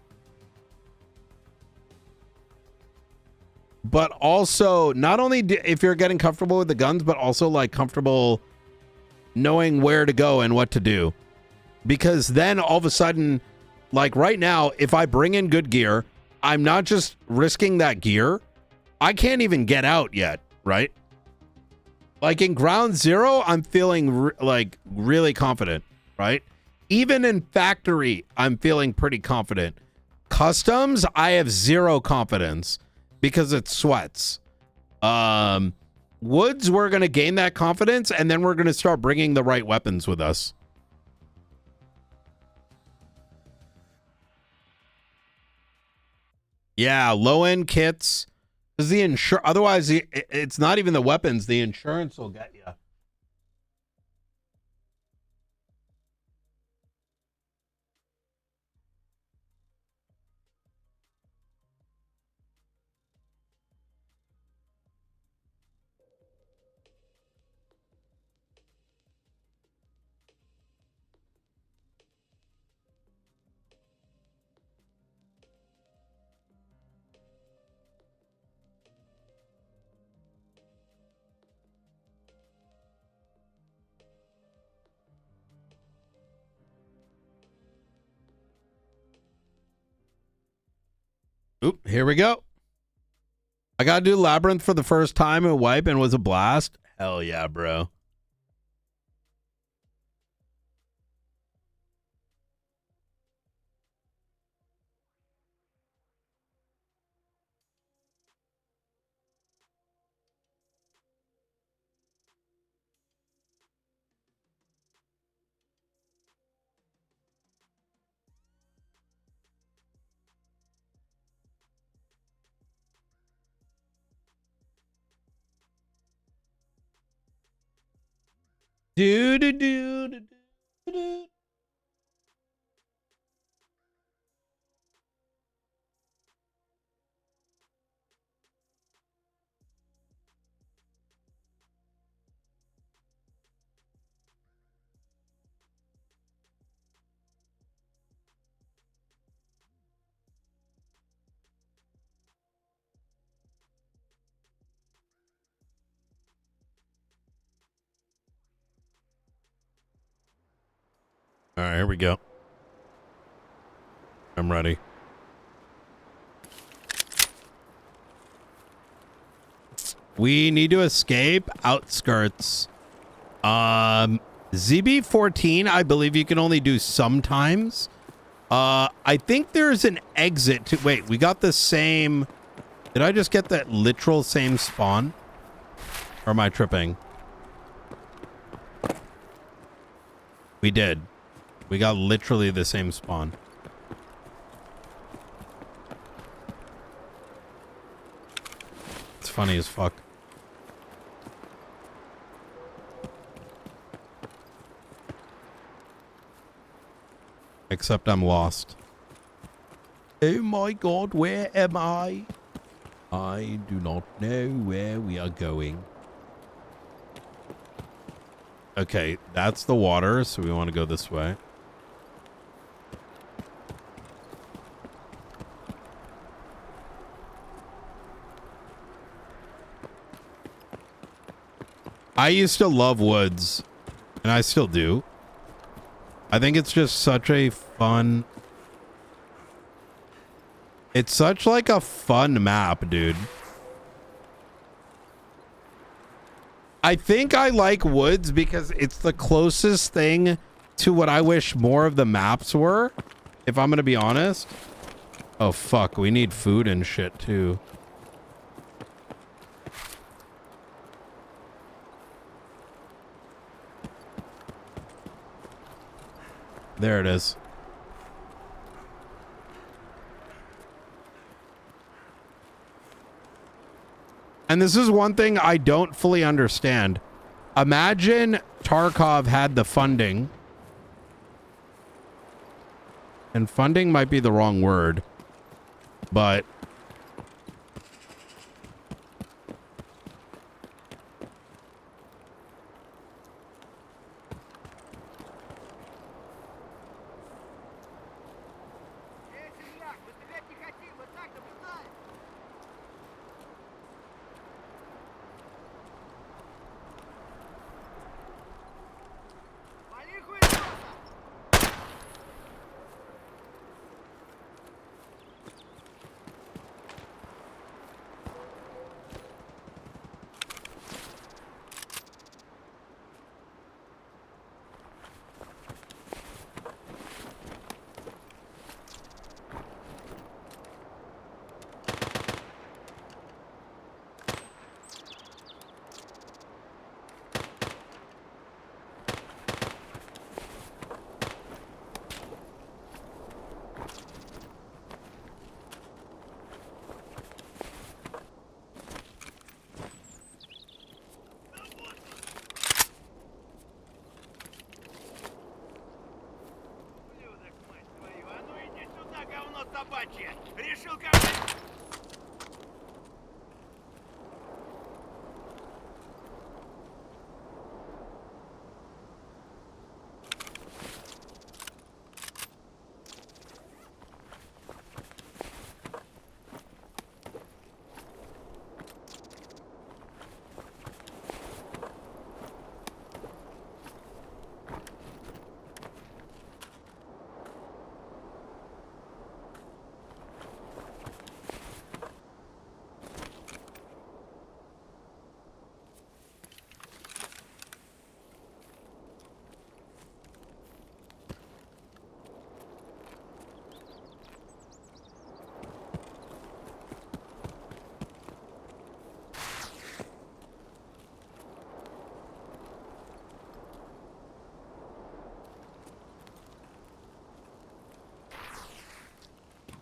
But also, not only if you're getting comfortable with the guns, but also like comfortable knowing where to go and what to do. Because then all of a sudden, like right now, if I bring in good gear, I'm not just risking that gear. I can't even get out yet, right? Like in ground zero, I'm feeling like really confident, right? Even in factory, I'm feeling pretty confident. Customs, I have zero confidence. Because it sweats. Woods, we're going to gain that confidence, and then we're going to start bringing the right weapons with us. Yeah, low-end kits. Because the otherwise, it's not even the weapons. The insurance will get you. Oop, here we go. I gotta do Labyrinth for the first time and wipe, and it was a blast. Hell yeah, bro. Do do do do do do. All right, here we go. I'm ready. We need to escape outskirts. ZB14, I believe you can only do sometimes. I think there's an exit to... Wait, we got the same... Did I just get that literal same spawn? Or am I tripping? We did. We got literally the same spawn. It's funny as fuck. Except I'm lost. Oh my god, where am I? I do not know where we are going. Okay, that's the water, so we want to go this way. I used to love woods, and I still do. I think it's just such a fun... It's such like a fun map, dude. I think I like woods because it's the closest thing to what I wish more of the maps were, if I'm gonna be honest. Oh fuck, we need food and shit too. There it is. And this is one thing I don't fully understand. Imagine Tarkov had the funding. And funding might be the wrong word. But...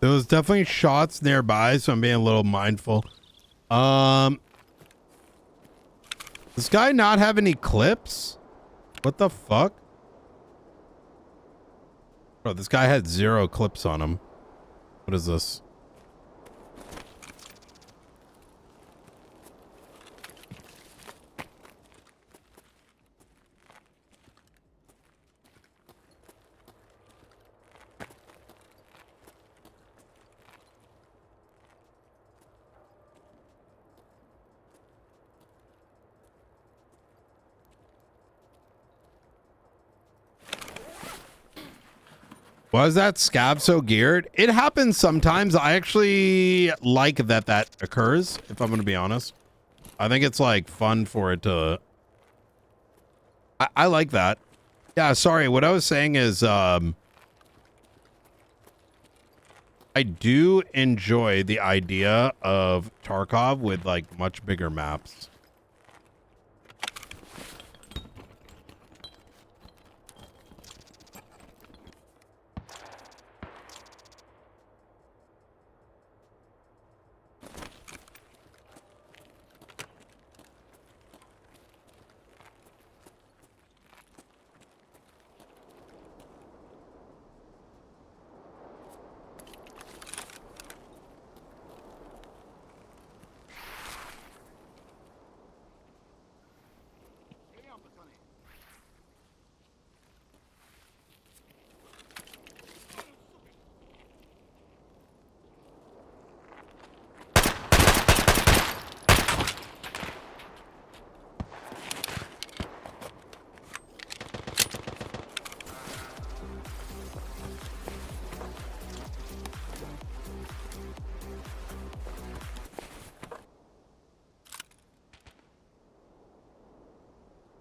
There was definitely shots nearby, so I'm being a little mindful. Does this guy not have any clips? What the fuck? Bro, this guy had 0 clips on him. What is this? Why is that scab so geared? It happens sometimes. I actually like that occurs, if I'm going to be honest. I think it's like fun for it to... I like that. Yeah, sorry. What I was saying is I do enjoy the idea of Tarkov with like much bigger maps.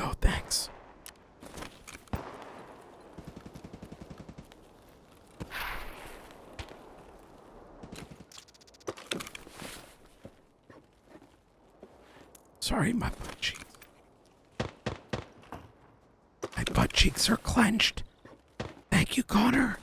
Oh, thanks. Sorry, my butt cheeks. My butt cheeks are clenched. Thank you, Connor.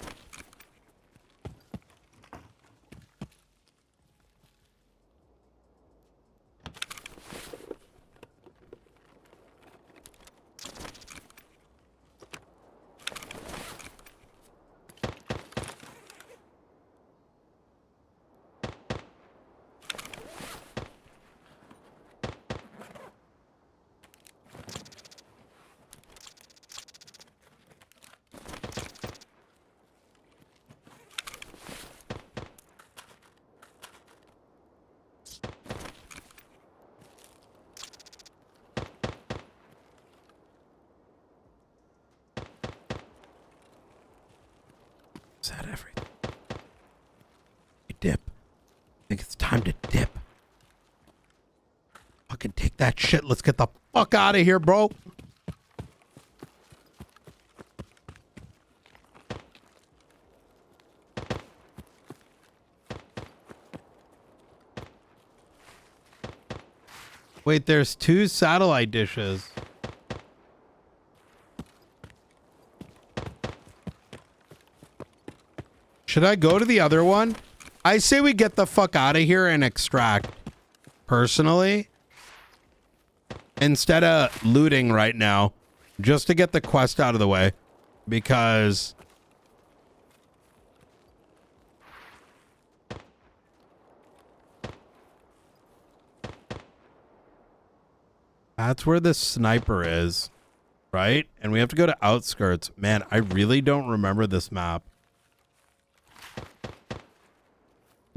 Is that everything? You dip. I think it's time to dip. Fucking take that shit. Let's get the fuck out of here, bro. Wait, there's 2 satellite dishes. Should I go to the other one? I say we get the fuck out of here and extract. Personally. Instead of looting right now. Just to get the quest out of the way. Because... that's where the sniper is. Right? And we have to go to outskirts. Man, I really don't remember this map.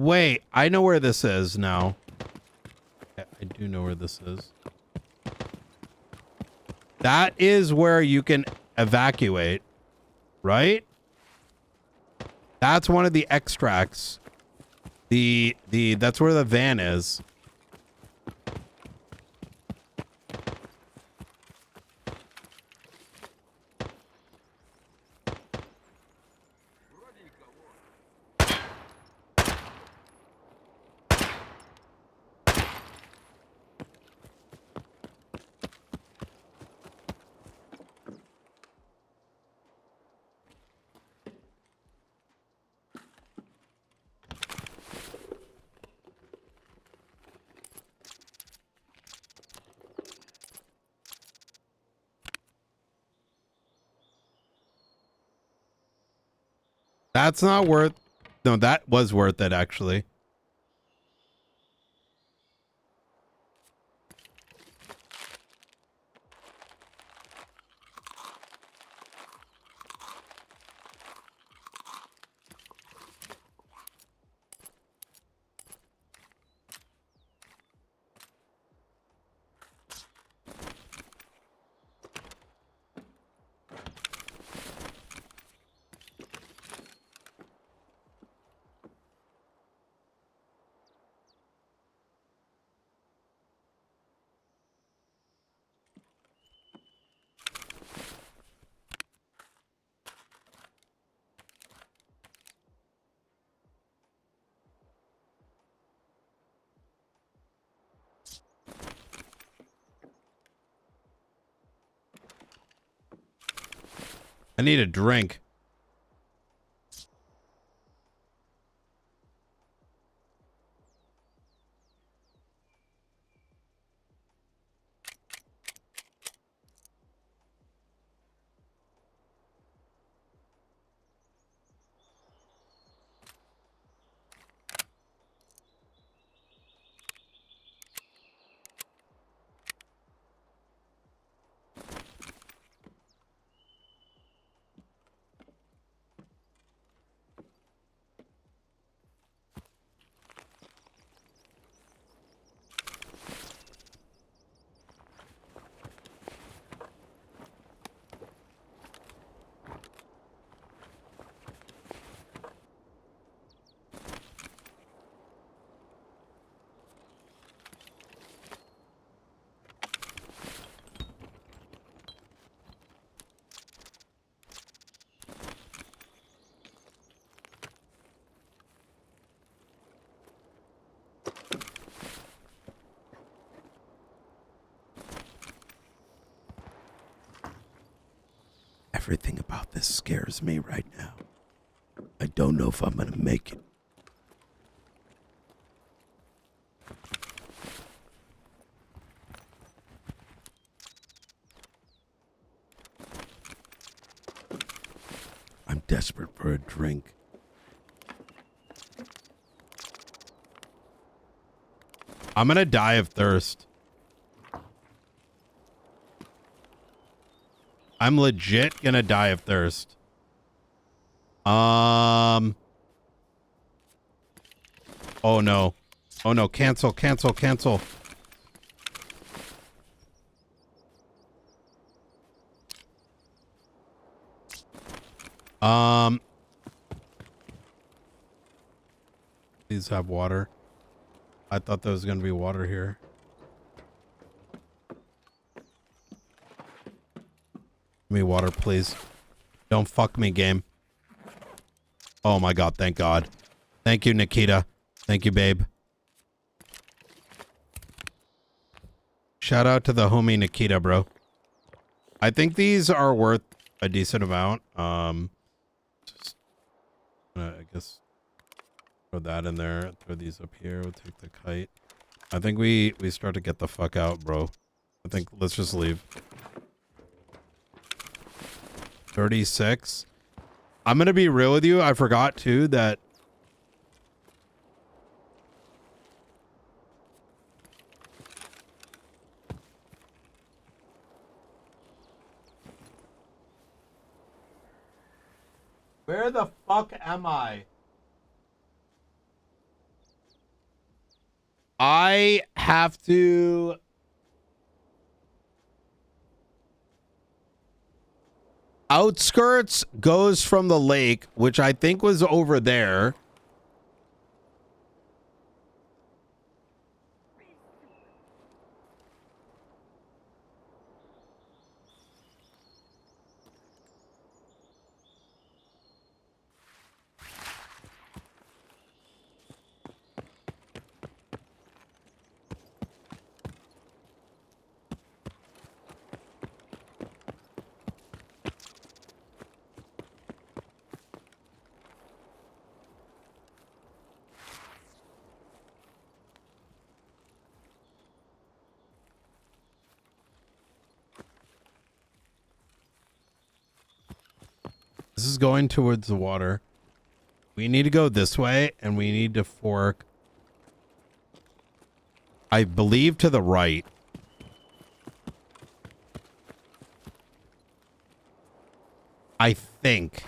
Wait, I know where this is now. I do know where this is. That is where you can evacuate, right? That's one of the extracts. That's where the van is. That's not worth... No, that was worth it, actually. I need a drink. Everything about this scares me right now. I don't know if I'm gonna make it. I'm desperate for a drink. I'm gonna die of thirst. I'm legit gonna die of thirst. Oh no. Oh no, cancel, cancel, cancel. Please have water. I thought there was gonna be water here. Give me water, please. Don't fuck me, game. Oh my god, thank God. Thank you, Nikita. Thank you, babe. Shout out to the homie Nikita, bro. I think these are worth a decent amount. Just, I guess throw that in there. Throw these up here. We'll take the kite. I think we start to get the fuck out, bro. I think let's just leave. 36. I'm gonna be real with you. I forgot too that where the fuck am I? I have to outskirts goes from the lake, which I think was over there. This is going towards the water. We need to go this way, and we need to fork, I believe, to the right. I think.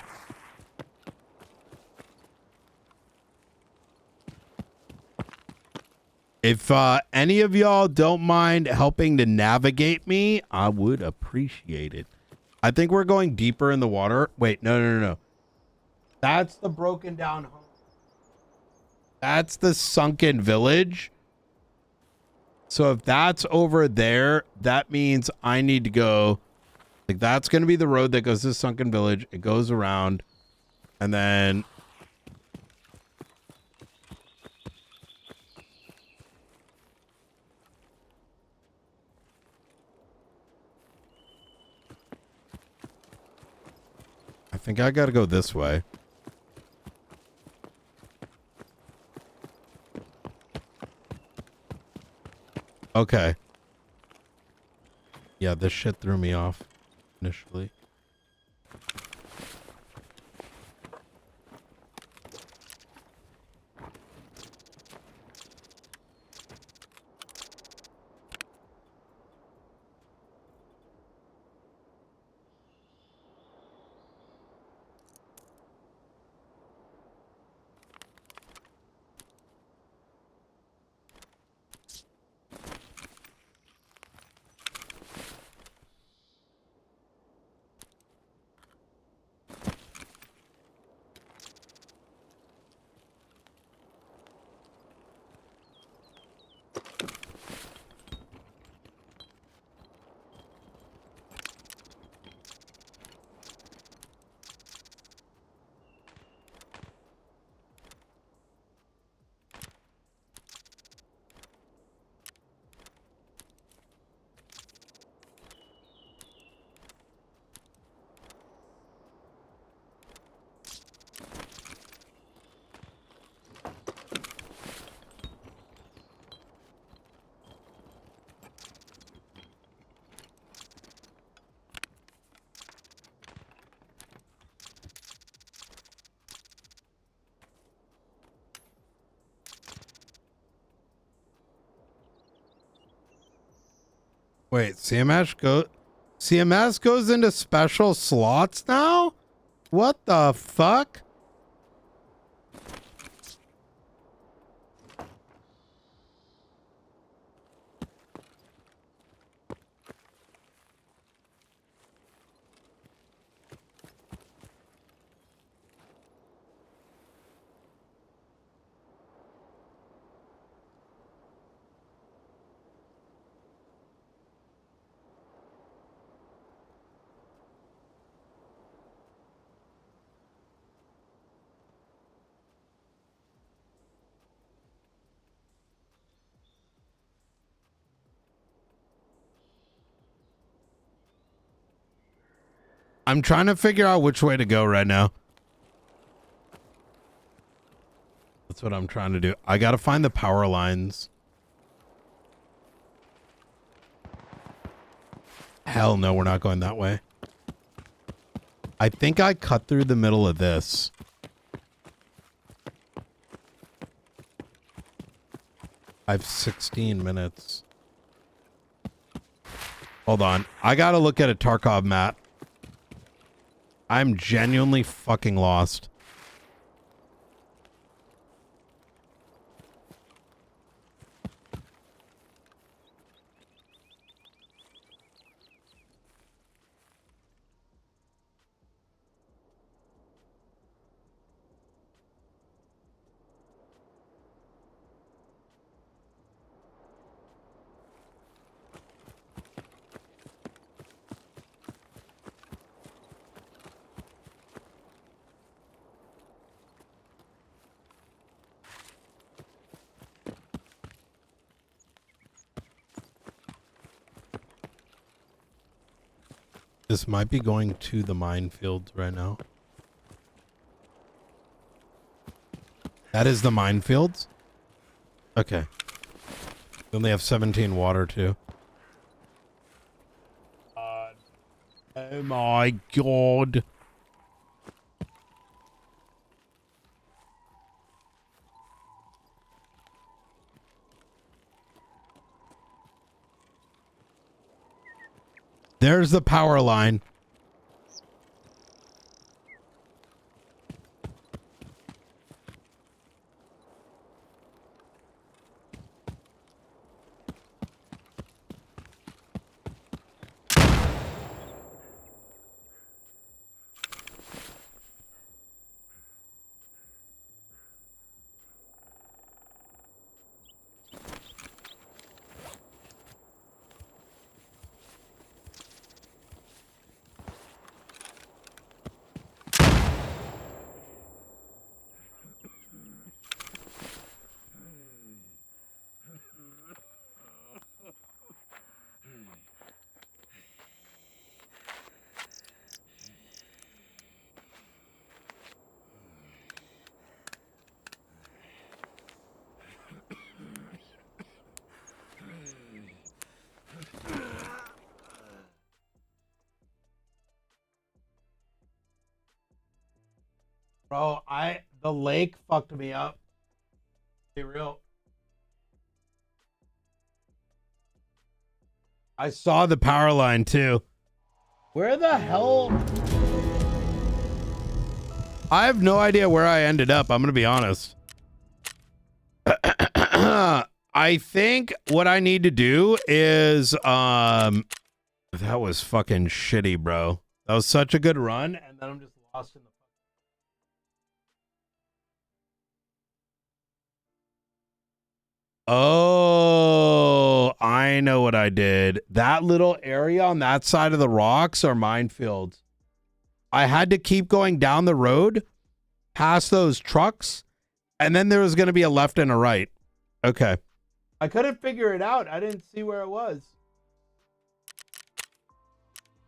If any of y'all don't mind helping to navigate me, I would appreciate it. I think we're going deeper in the water. Wait, no. That's the broken down home. That's the sunken village. So if that's over there, that means I need to go. Like, that's going to be the road that goes to sunken village. It goes around. And then... I think I got to go this way. Okay. Yeah, this shit threw me off initially. Wait, CMS goes into special slots now? What the fuck? I'm trying to figure out which way to go right now. That's what I'm trying to do. I gotta find the power lines. Hell no, we're not going that way. I think I cut through the middle of this. I have 16 minutes. Hold on. I gotta look at a Tarkov map. I'm genuinely fucking lost. This might be going to the minefields right now. That is the minefields? Okay. We only have 17 water too. Oh my god. There's the power line. Bro, the lake fucked me up. Be real. I saw the power line too. Where the hell? I have no idea where I ended up. I'm gonna be honest. I think what I need to do is that was fucking shitty, bro. That was such a good run, and then I'm just lost in the. Oh, I know what I did. That little area on that side of the rocks are minefields. I had to keep going down the road past those trucks, and then there was going to be a left and a right. Okay. I couldn't figure it out. I didn't see where it was.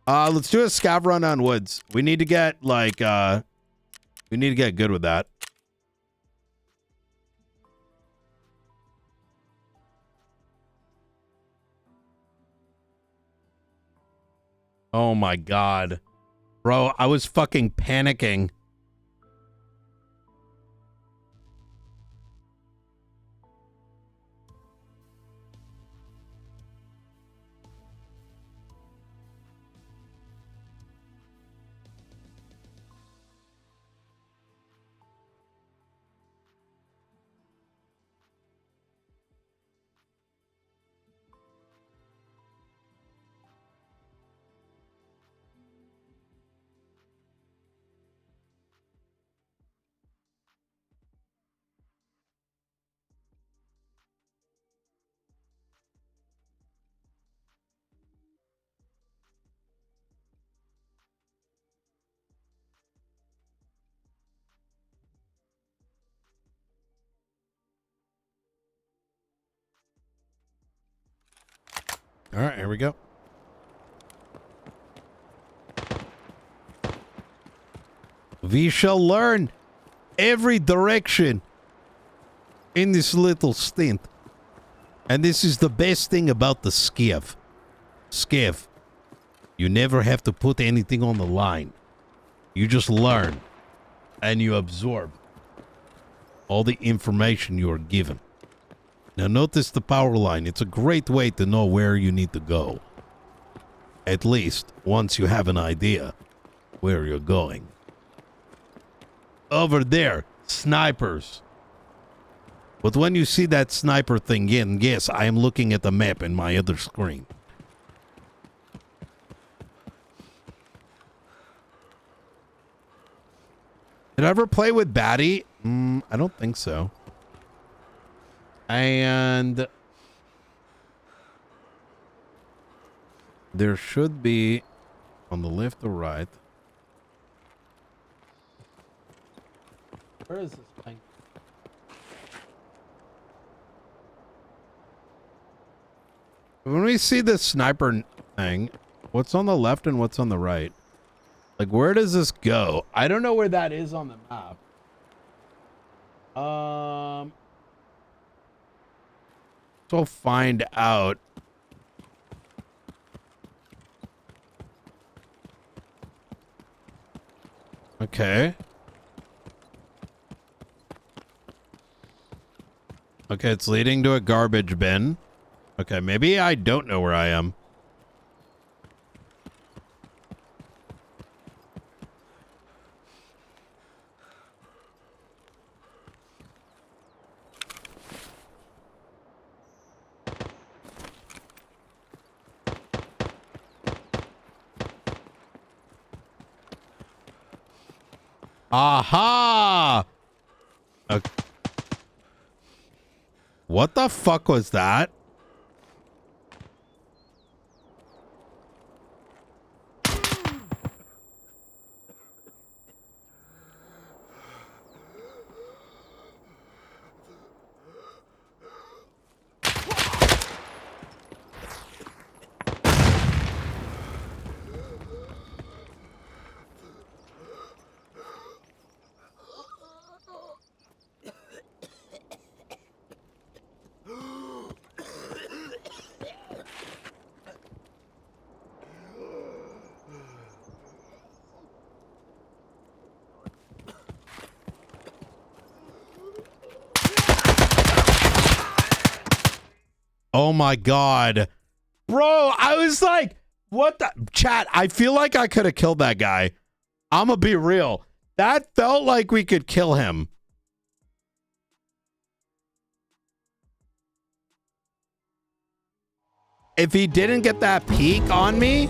Let's do a scav run on woods. We need to get like we need to get good with that. Oh my god. Bro, I was fucking panicking. All right, here we go. We shall learn every direction in this little stint. And this is the best thing about the skiff. Skiff. You never have to put anything on the line. You just learn. And you absorb all the information you are given. Now notice the power line. It's a great way to know where you need to go. At least once you have an idea where you're going. Over there, snipers. But when you see that sniper thing in, yes, I am looking at the map in my other screen. Did I ever play with Batty? I don't think so. And there should be on the left or right. Where is this thing? When we see the sniper thing, what's on the left and what's on the right? Like, where does this go? I don't know where that is on the map. So find out. Okay. Okay, it's leading to a garbage bin. Okay, maybe I don't know where I am. Aha! Okay. What the fuck was that? Oh my God. Bro, I was like, what the? Chat, I feel like I could have killed that guy. I'm going to be real. That felt like we could kill him. If he didn't get that peek on me.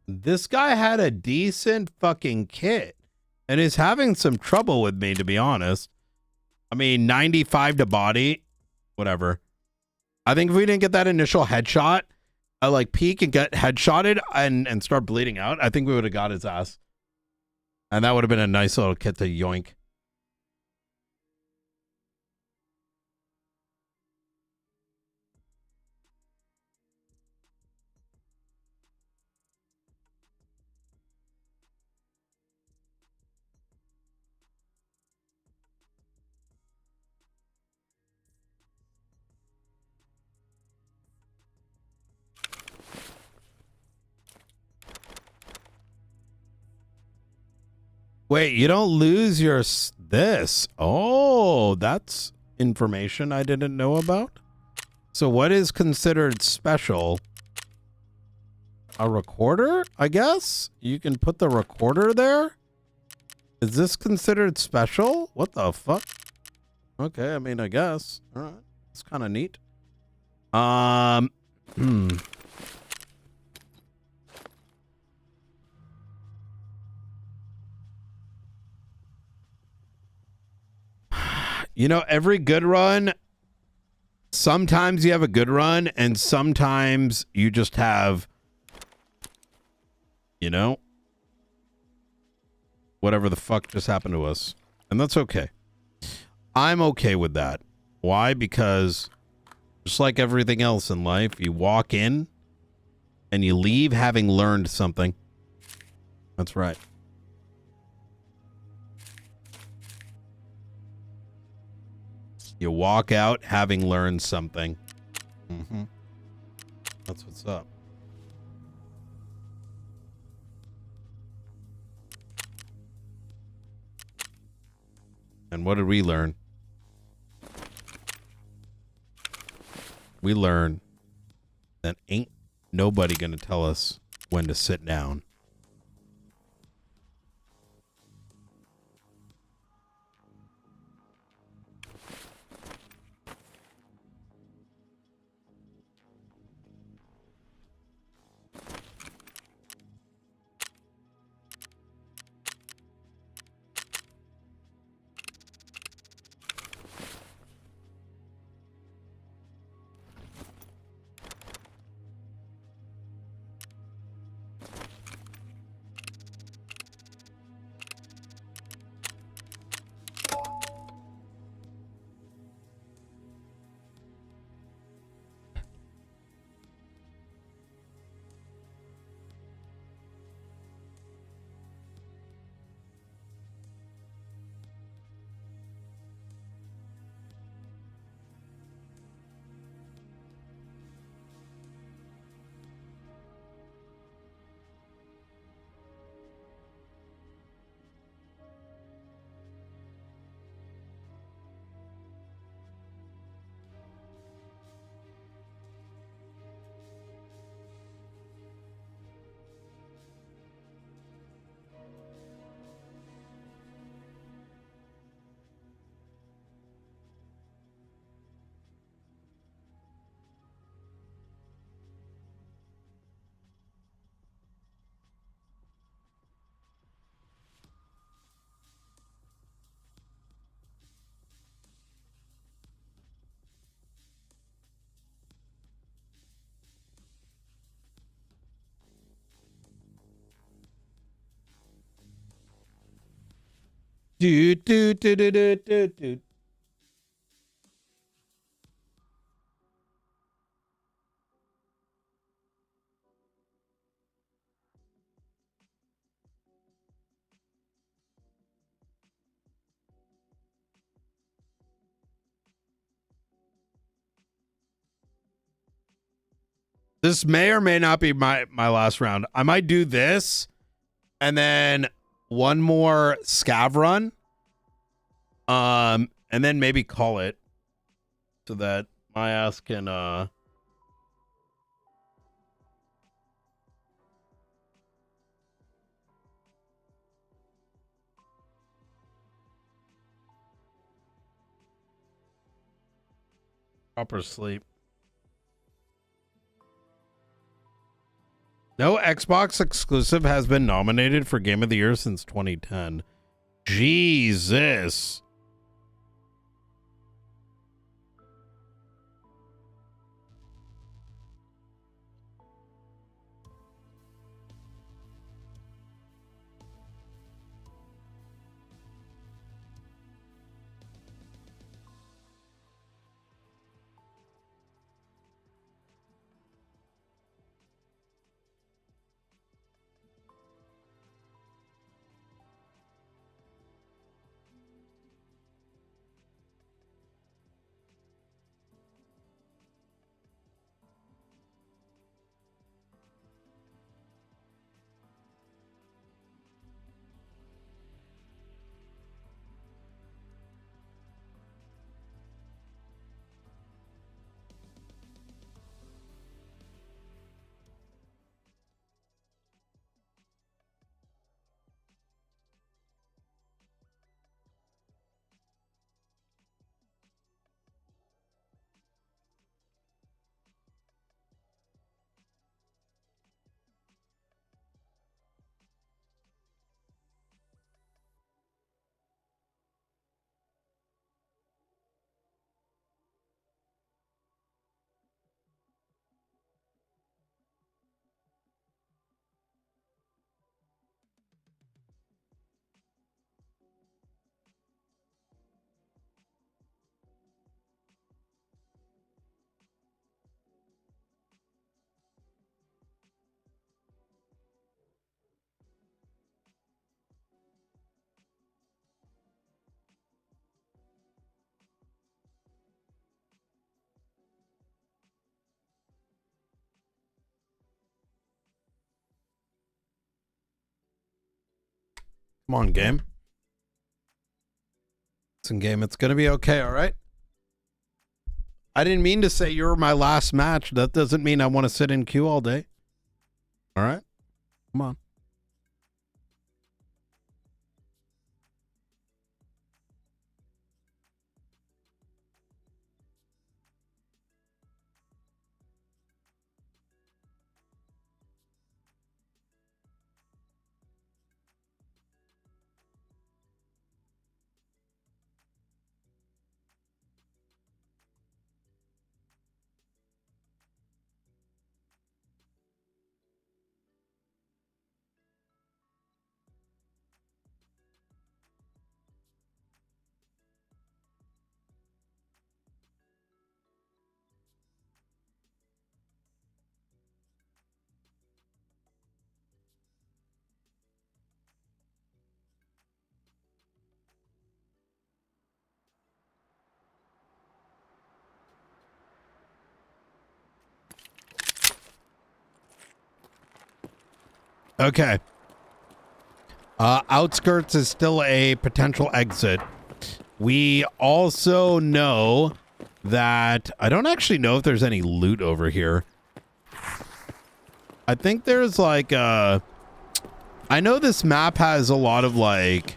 This guy had a decent fucking kit and is having some trouble with me, to be honest. I mean, 95 to body, whatever. I think if we didn't get that initial headshot, I like peek and get headshotted and start bleeding out, I think we would have got his ass. And that would have been a nice little kit to yoink. Wait, you don't lose your this. Oh, that's information I didn't know about. So what is considered special? A recorder, I guess? You can put the recorder there? Is this considered special? What the fuck? Okay, I mean, I guess. All right. It's kind of neat. You know, every good run, sometimes you have a good run, and sometimes you just have, you know, whatever the fuck just happened to us. And that's okay. I'm okay with that. Why? Because just like everything else in life, you walk in and you leave having learned something. That's right. You walk out having learned something. Mm-hmm. That's what's up. And what did we learn? We learned that ain't nobody gonna tell us when to sit down. Do do do do do do do. This may or may not be my last round. I might do this and then one more scav run. And then maybe call it so that my ass can proper sleep. No Xbox exclusive has been nominated for Game of the Year since 2010. Jesus. Come on, game. Listen, game, it's going to be okay, all right? I didn't mean to say you were my last match. That doesn't mean I want to sit in queue all day. All right? Come on. Okay. Outskirts is still a potential exit. We also know that I don't actually know if there's any loot over here. I think there's like I know this map has a lot of like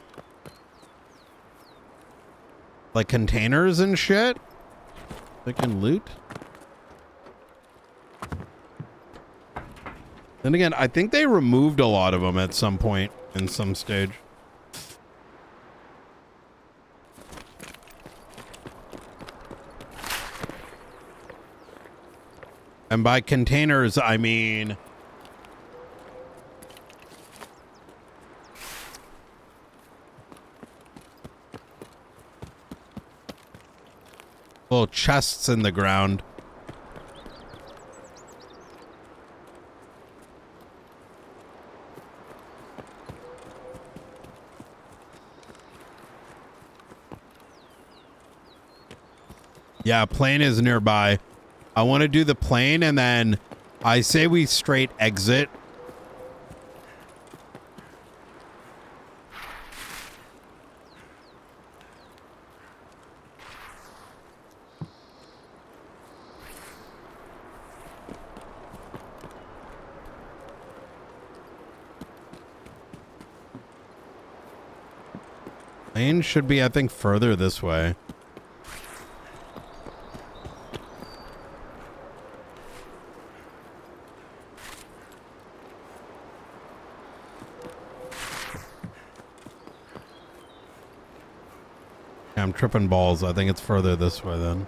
containers and shit. They can loot. Then again, I think they removed a lot of them at some point in some stage. And by containers, I mean Little chests in the ground. Yeah, plane is nearby. I want to do the plane, and then I say we straight exit. Plane should be, I think, further this way. Yeah, I'm tripping balls. I think it's further this way then.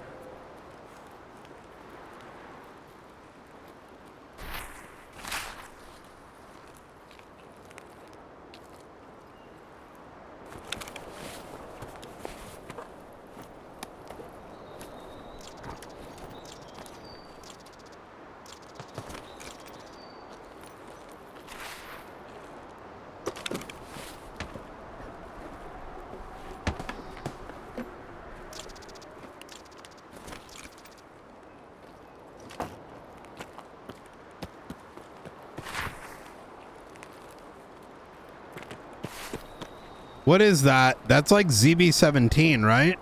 What is that? That's like ZB17, right?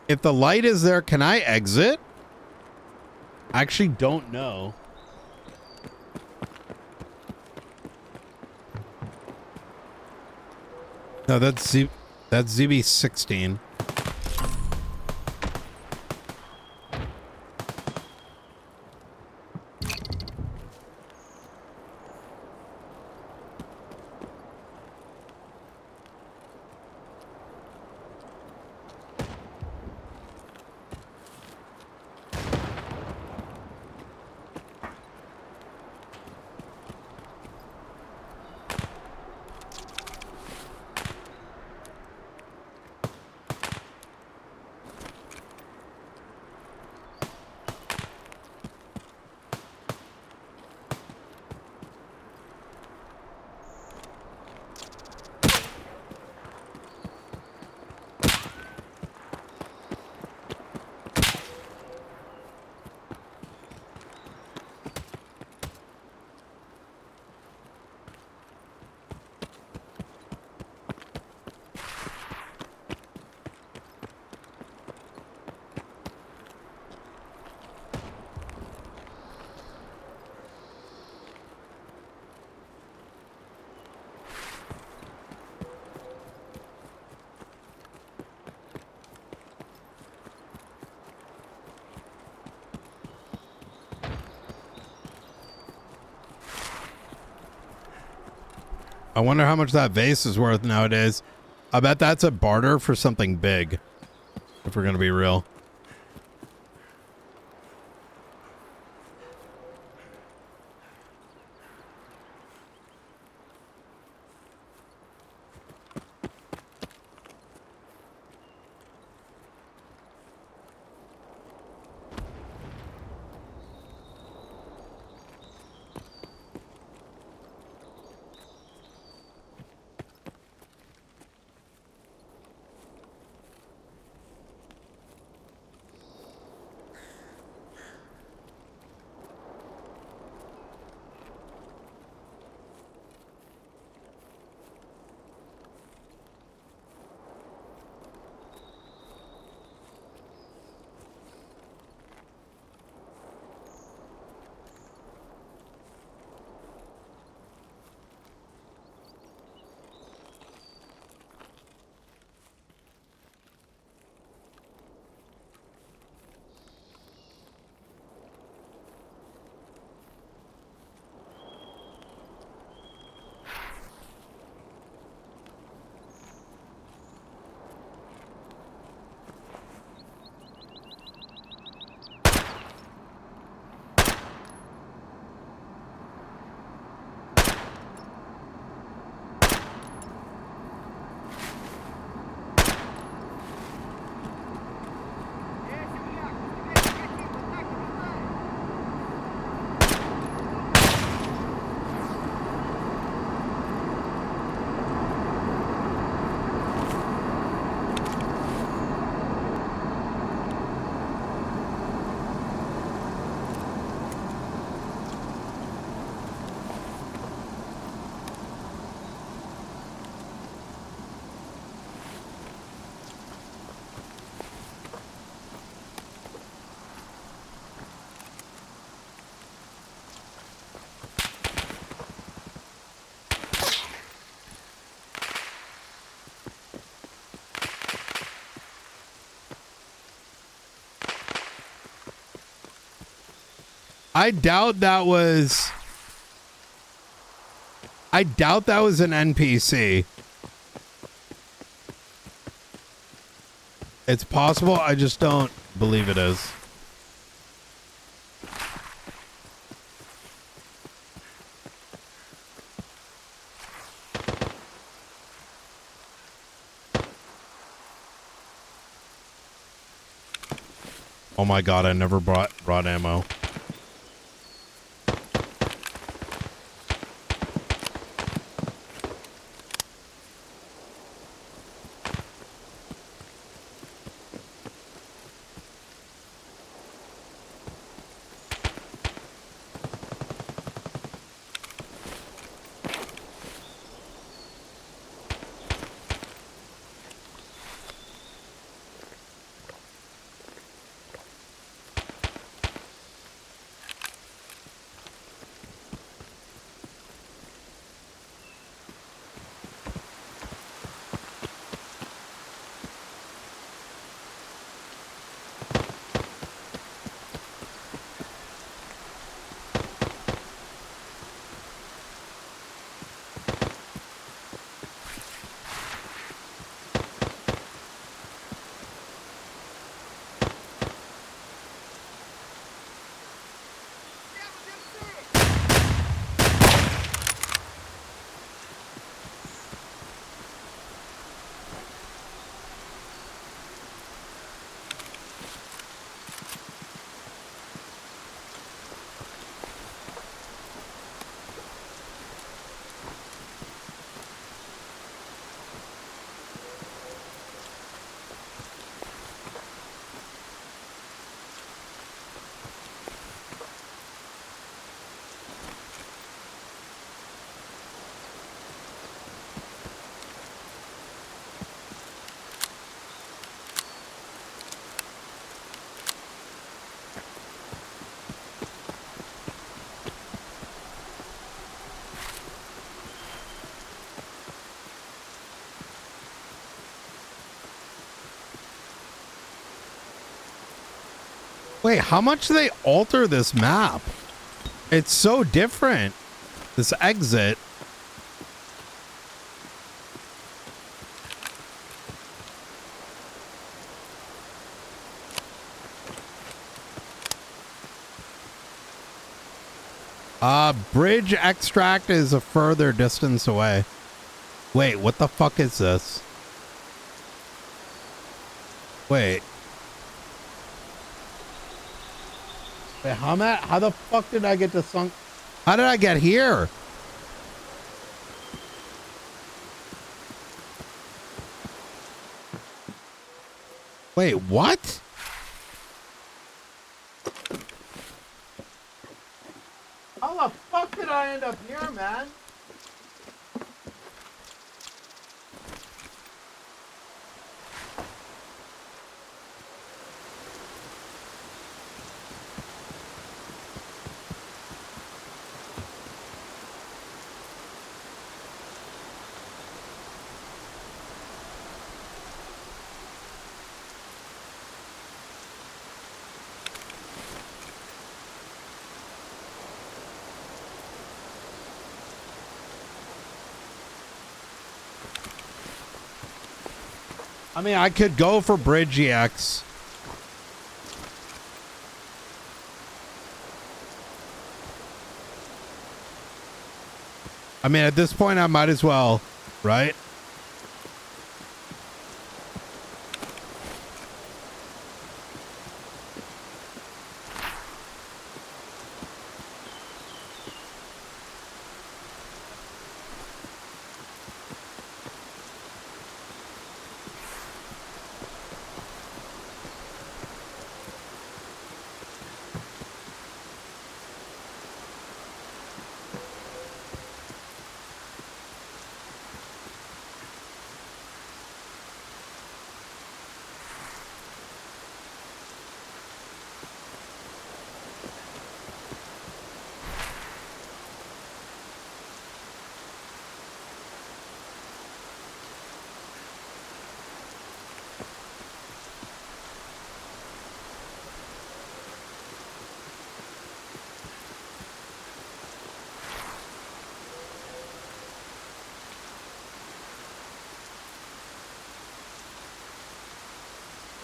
If the light is there, can I exit? I actually don't know. No, that's ZB16. I wonder how much that vase is worth nowadays. I bet that's a barter for something big, if we're going to be real. I doubt that was an NPC. It's possible, I just don't believe it is. Oh my god, I never brought ammo. Wait, how much do they alter this map? It's so different. This exit. Bridge extract is a further distance away. Wait, what the fuck is this? Wait. Wait, how the fuck did I get to sunk? How did I get here? Wait, what? How the fuck did I end up here, man? I mean, I could go for Bridge EX. I mean, at this point, I might as well, right?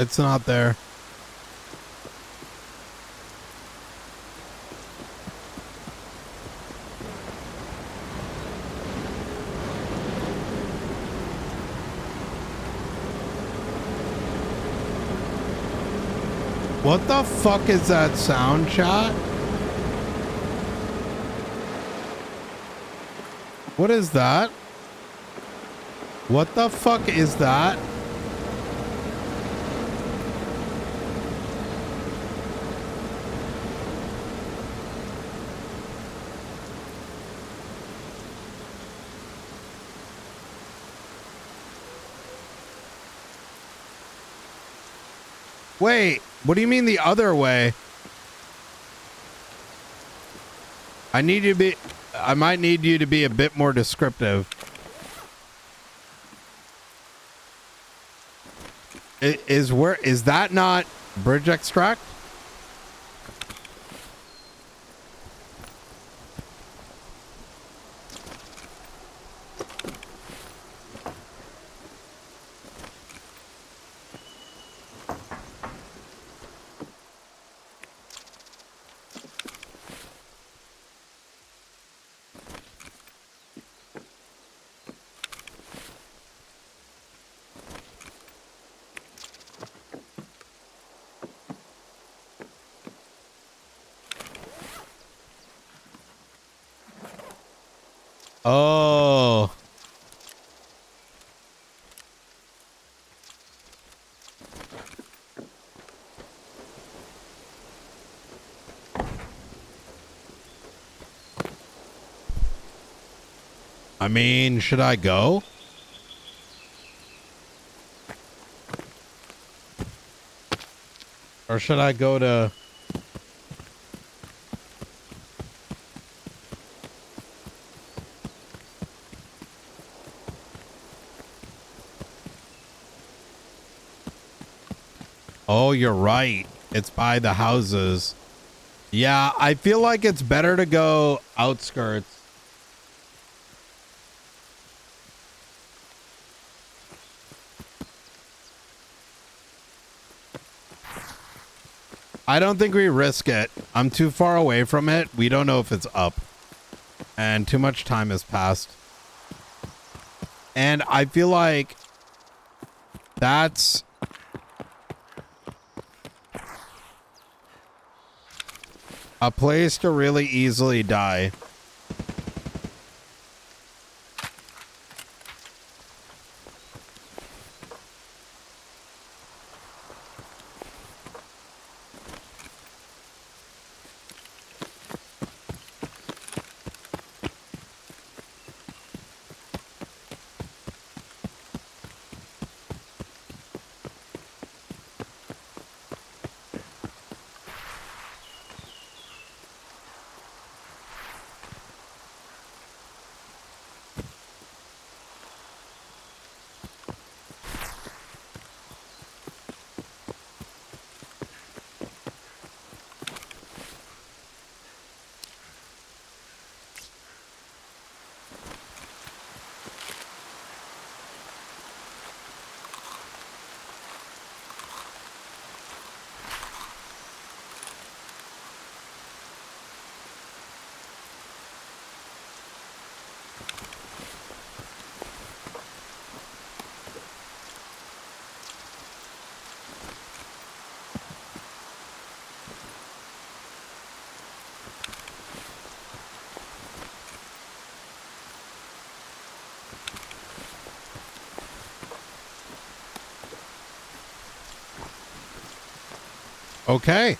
It's not there. What the fuck is that sound, chat? What is that? What the fuck is that? Wait, what do you mean the other way? I might need you to be a bit more descriptive. Is that not bridge extract? Oh. I mean, should I go? Or should I go to... Oh, you're right. It's by the houses. Yeah, I feel like it's better to go outskirts. I don't think we risk it. I'm too far away from it. We don't know if it's up. And too much time has passed. And I feel like that's... a place to really easily die. Okay.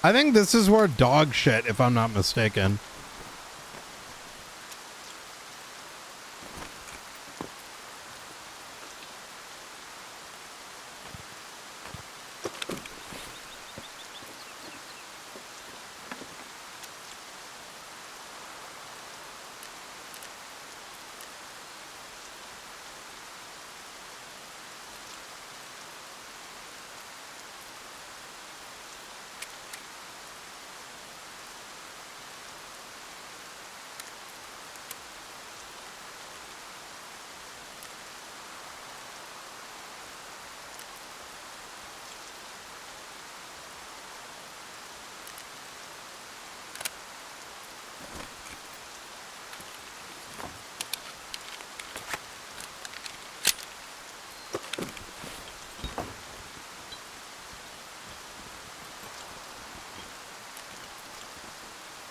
I think this is where dog shit, if I'm not mistaken.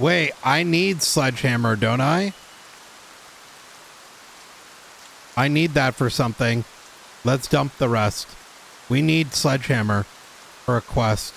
Wait, I need sledgehammer, don't I? I need that for something. Let's dump the rest. We need sledgehammer for a quest.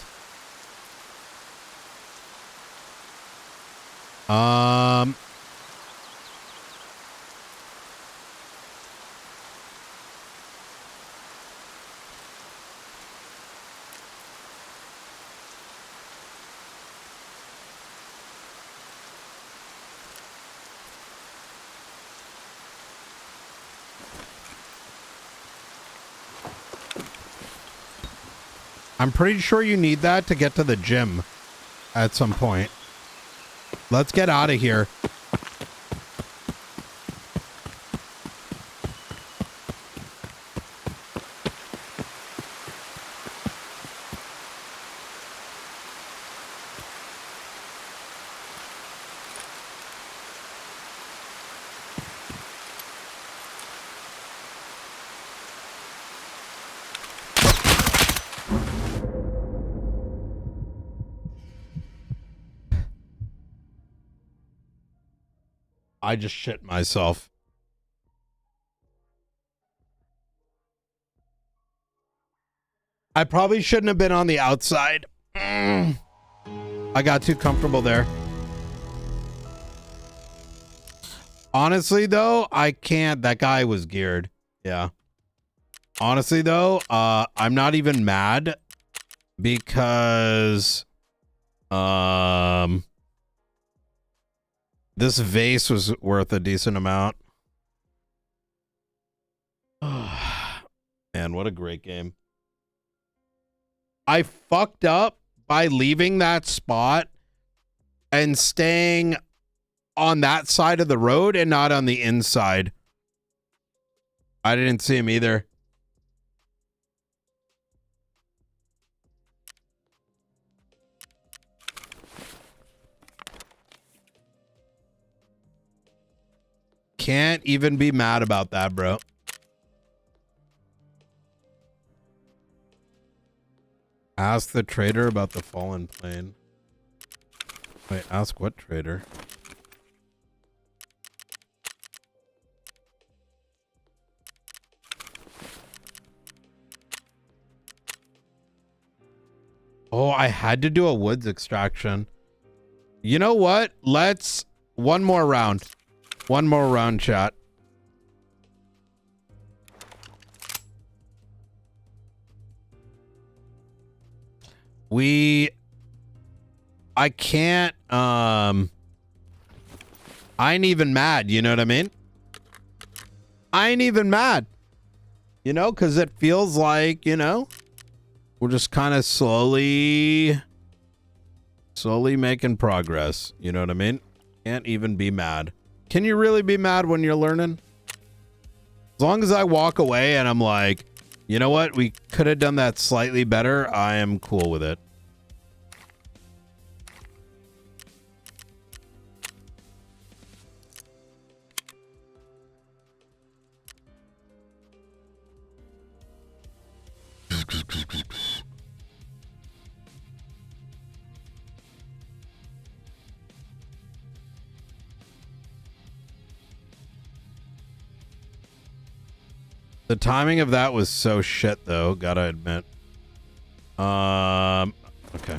I'm pretty sure you need that to get to the gym at some point. Let's get out of here. I just shit myself. I probably shouldn't have been on the outside. I got too comfortable there. Honestly, though, I can't. That guy was geared. Yeah. Honestly, though, I'm not even mad because this vase was worth a decent amount. Man, what a great game. I fucked up by leaving that spot and staying on that side of the road and not on the inside. I didn't see him either. Can't even be mad about that, bro. Ask the trader about the fallen plane. Wait, ask what trader? Oh, I had to do a woods extraction. You know what? Let's one more round. One more round, chat. I can't, I ain't even mad, you know what I mean? I ain't even mad, you know, because it feels like, you know, we're just kind of slowly making progress, you know what I mean? Can't even be mad. Can you really be mad when you're learning? As long as I walk away and I'm like, you know what, we could have done that slightly better, I am cool with it. The timing of that was so shit, though, gotta admit. Okay.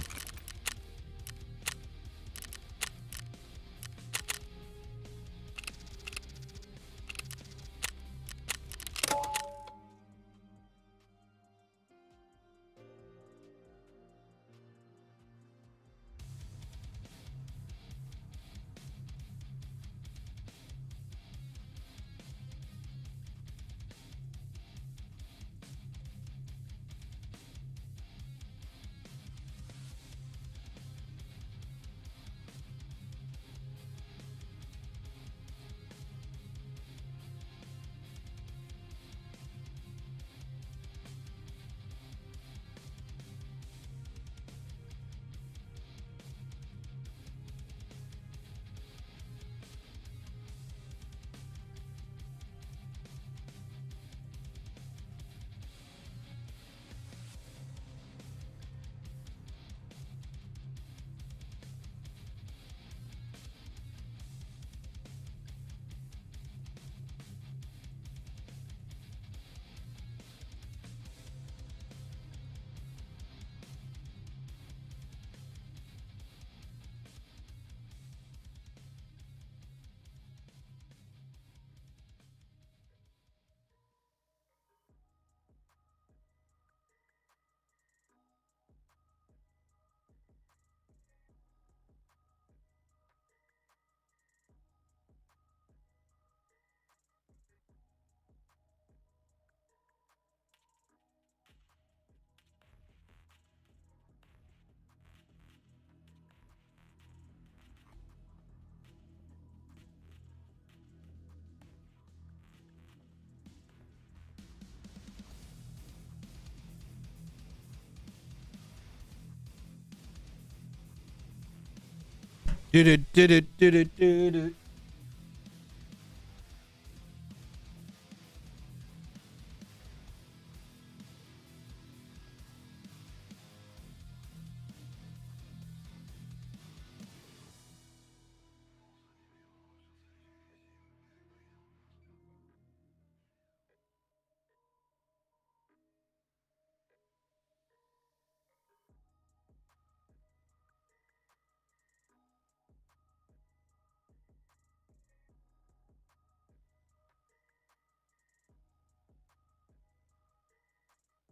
Do-do-do-do-do-do-do.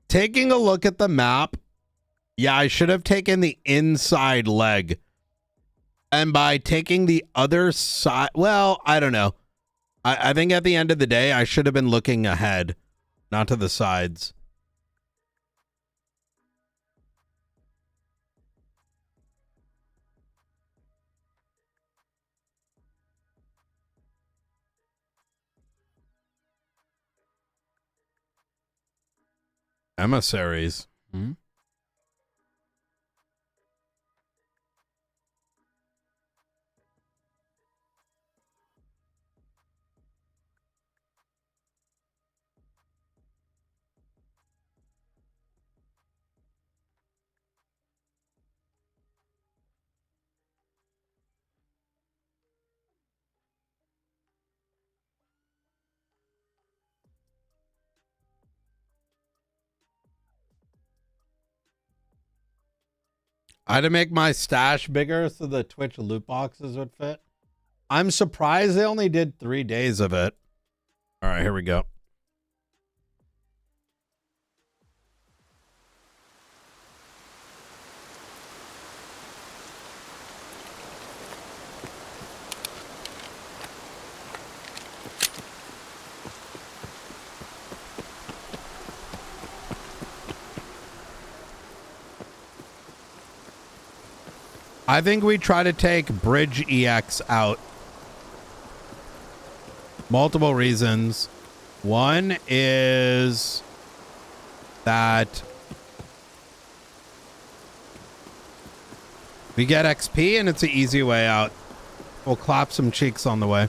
Taking a look at the map, yeah, I should have taken the inside leg. And by taking the other side, well, I don't know. I think at the end of the day, I should have been looking ahead, not to the sides. Emissaries. Hmm? I had to make my stash bigger so the Twitch loot boxes would fit. I'm surprised they only did 3 days of it. All right, here we go. I think we try to take Bridge EX out. Multiple reasons. One is that we get XP and it's an easy way out. We'll clap some cheeks on the way.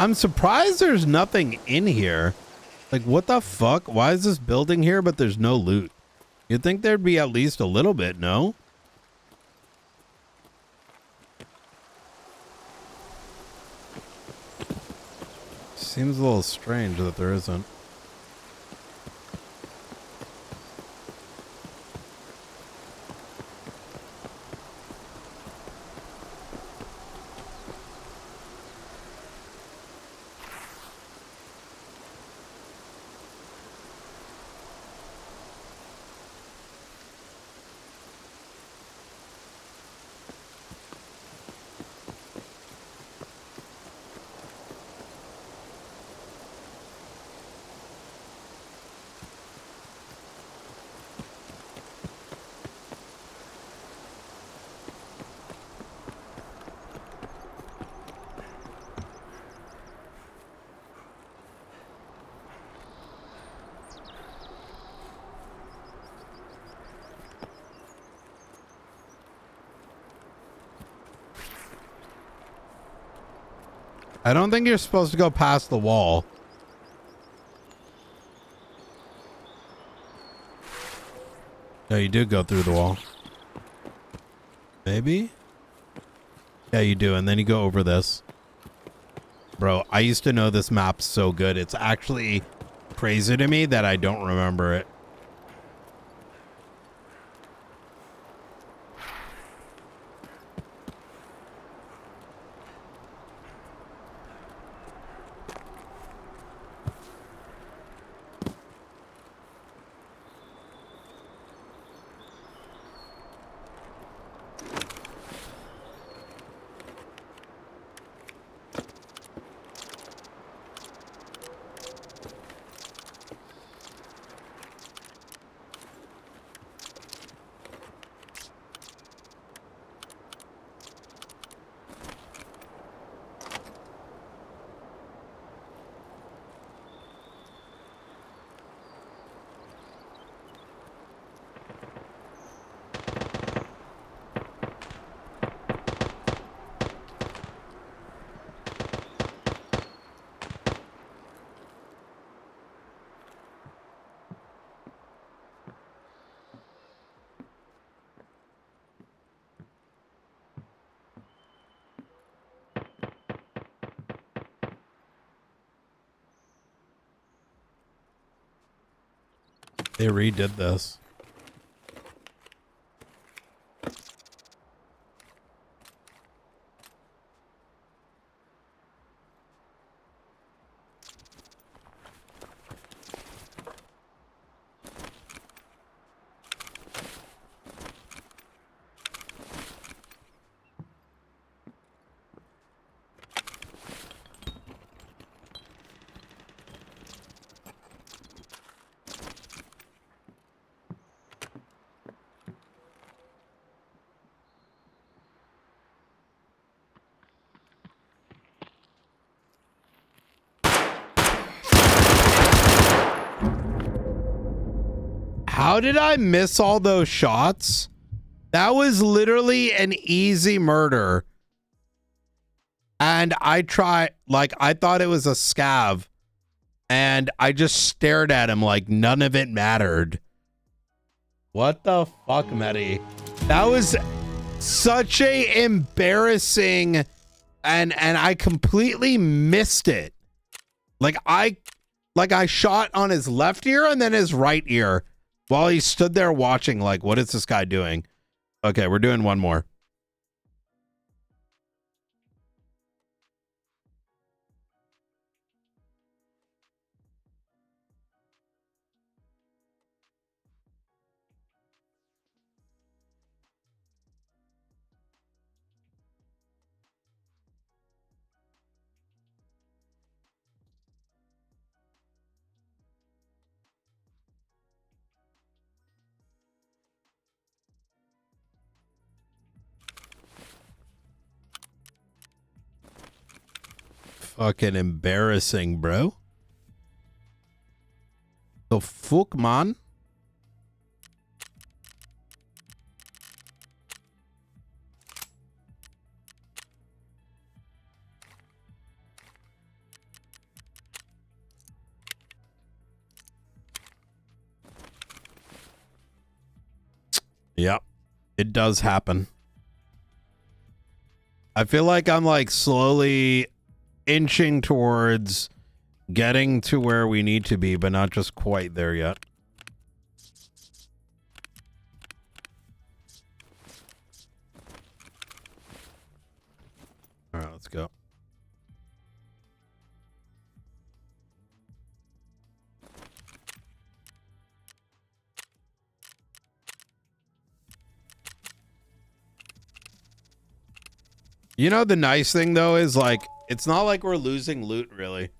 I'm surprised there's nothing in here. Like, what the fuck? Why is this building here, but there's no loot? You'd think there'd be at least a little bit, no? Seems a little strange that there isn't. I don't think you're supposed to go past the wall. No, you do go through the wall. Maybe? Yeah, you do. And then you go over this. Bro, I used to know this map so good. It's actually crazy to me that I don't remember it. They redid this. How did I miss all those shots? That was literally an easy murder. And I thought it was a scav. And I just stared at him like none of it mattered. What the fuck, Medi? That was such a embarrassing, and I completely missed it. Like I shot on his left ear and then his right ear while he stood there watching like, what is this guy doing? Okay, we're doing one more. Fucking embarrassing, bro. The fuck, man? Yep, it does happen. I feel like I'm like slowly inching towards getting to where we need to be, but not just quite there yet. All right, let's go. You know, the nice thing though is like, it's not like we're losing loot really.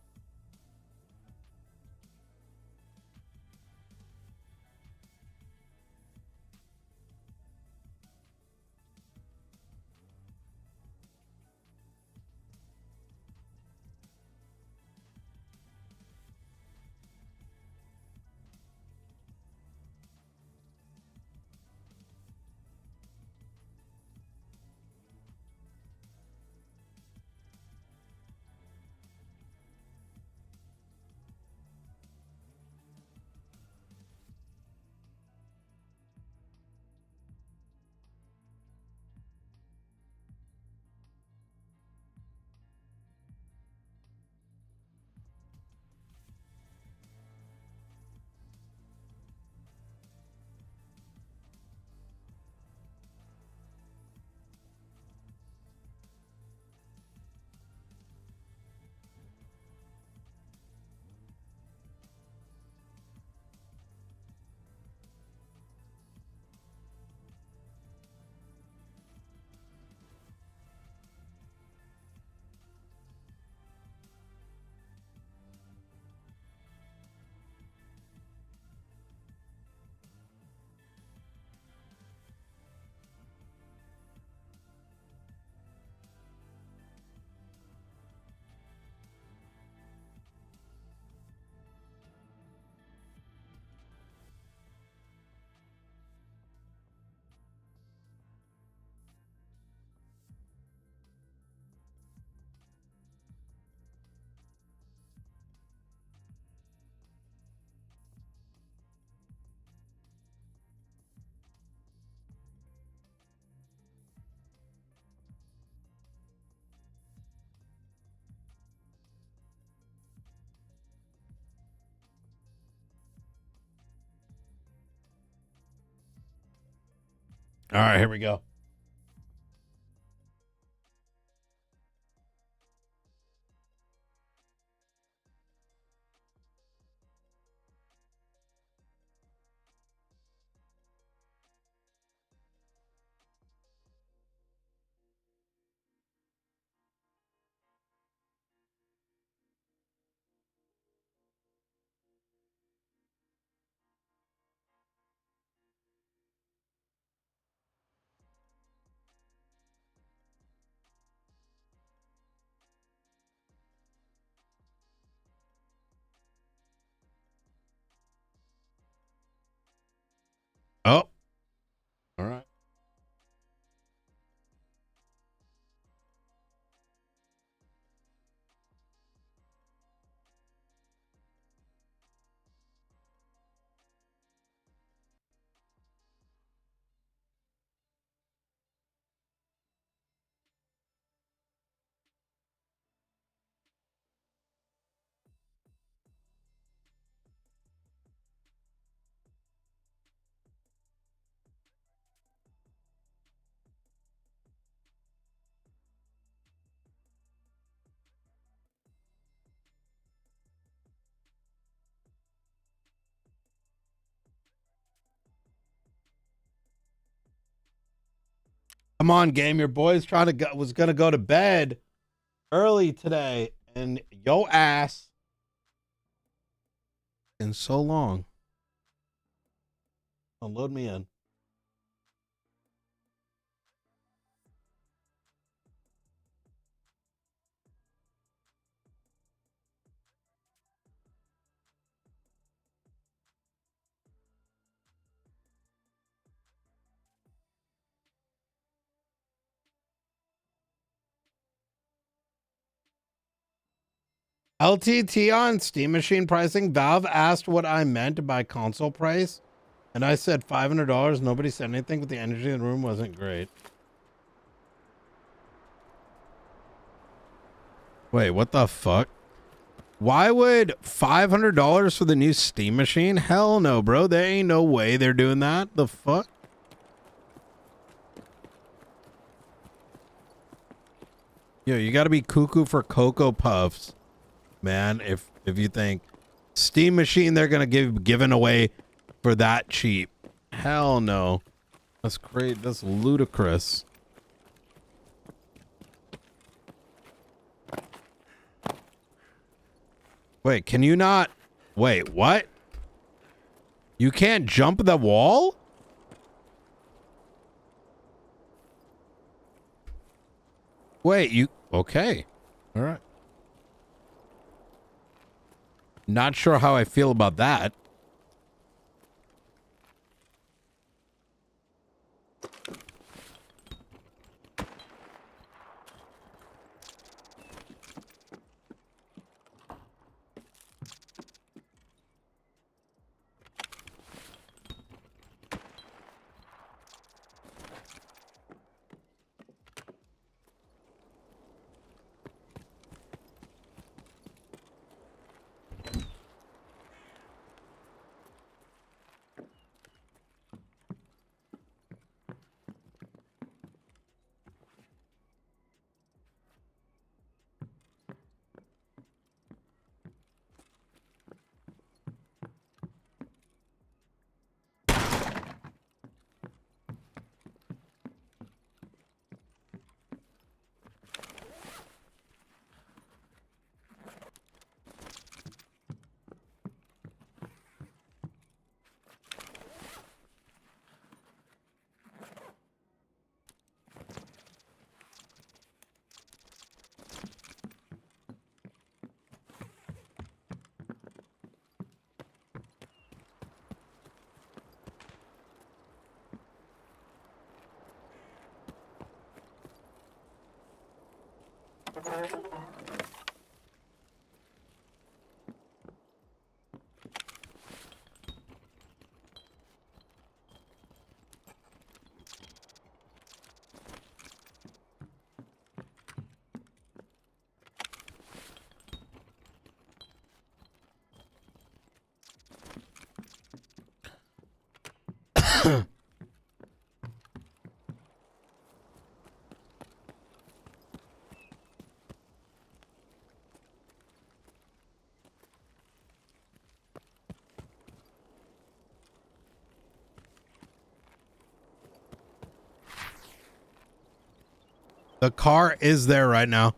All right, here we go. Oh, all right. Come on, game. Your boy's was gonna go to bed early today, and yo ass in so long. Don't load me in. LTT on Steam Machine pricing. Valve asked what I meant by console price, and I said $500. Nobody said anything, but the energy in the room wasn't great. Wait, what the fuck? Why would $500 for the new Steam Machine? Hell no, bro. There ain't no way they're doing that. The fuck? Yo, you gotta be cuckoo for Cocoa Puffs, man. If you think Steam Machine they're gonna given away for that cheap. Hell no. That's great. That's ludicrous. Wait, can you not? Wait, what? You can't jump the wall? Wait, you... Okay. All right. Not sure how I feel about that. The car is there right now.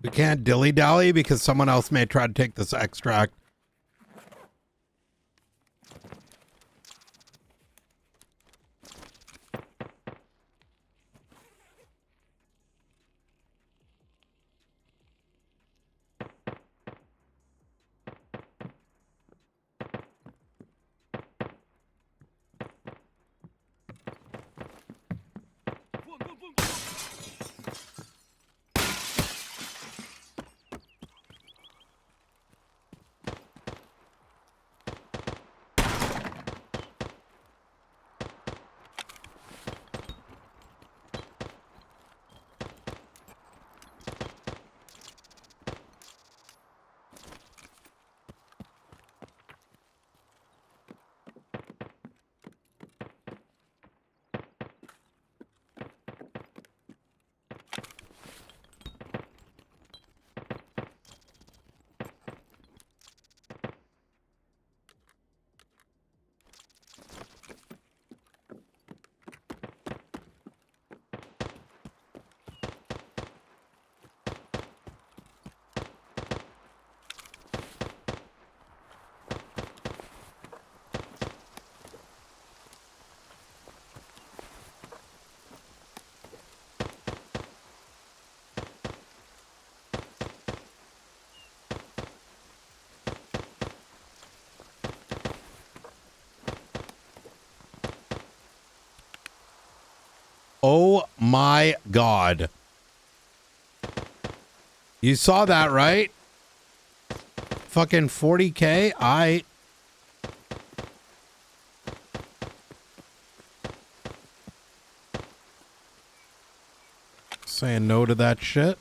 We can't dilly-dally because someone else may try to take this extract. Oh my God. You saw that, right? Fucking 40K. I saying no to that shit.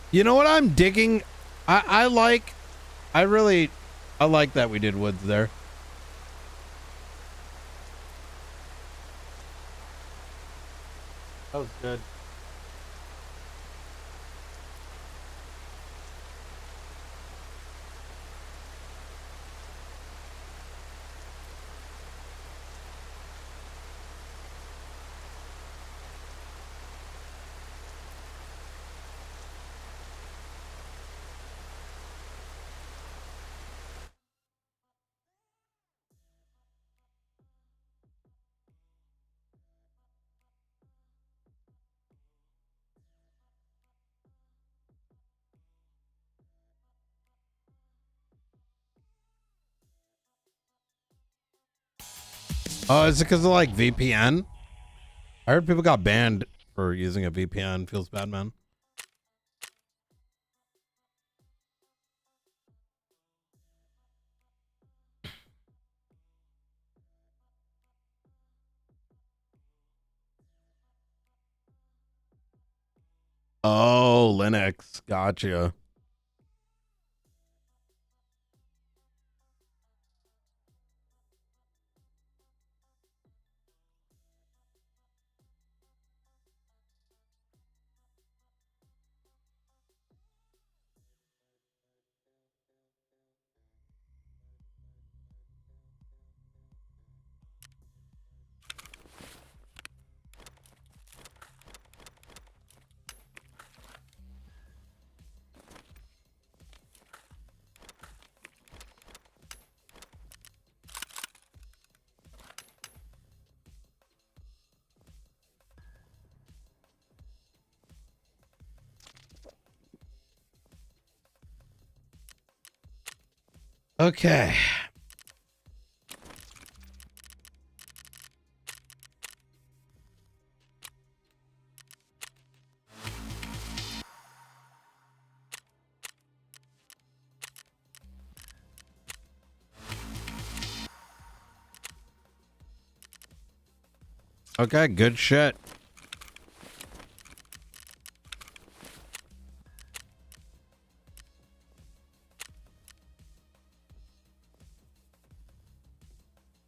You know what I'm digging? I like that we did woods there. That was good. Oh, is it because of like VPN? I heard people got banned for using a VPN. Feels bad, man. Oh, Linux. Gotcha. Okay. Okay, good shit.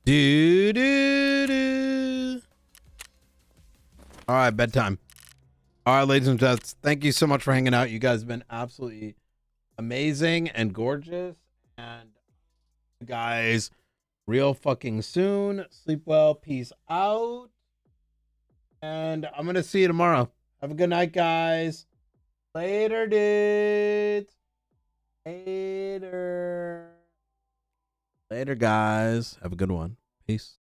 Do do do. All right, bedtime. All right, ladies and gentlemen, thank you so much for hanging out. You guys have been absolutely amazing and gorgeous. And you guys, real fucking soon. Sleep well. Peace out. And I'm going to see you tomorrow. Have a good night, guys. Later, dudes. Later. Later, guys. Have a good one. Peace.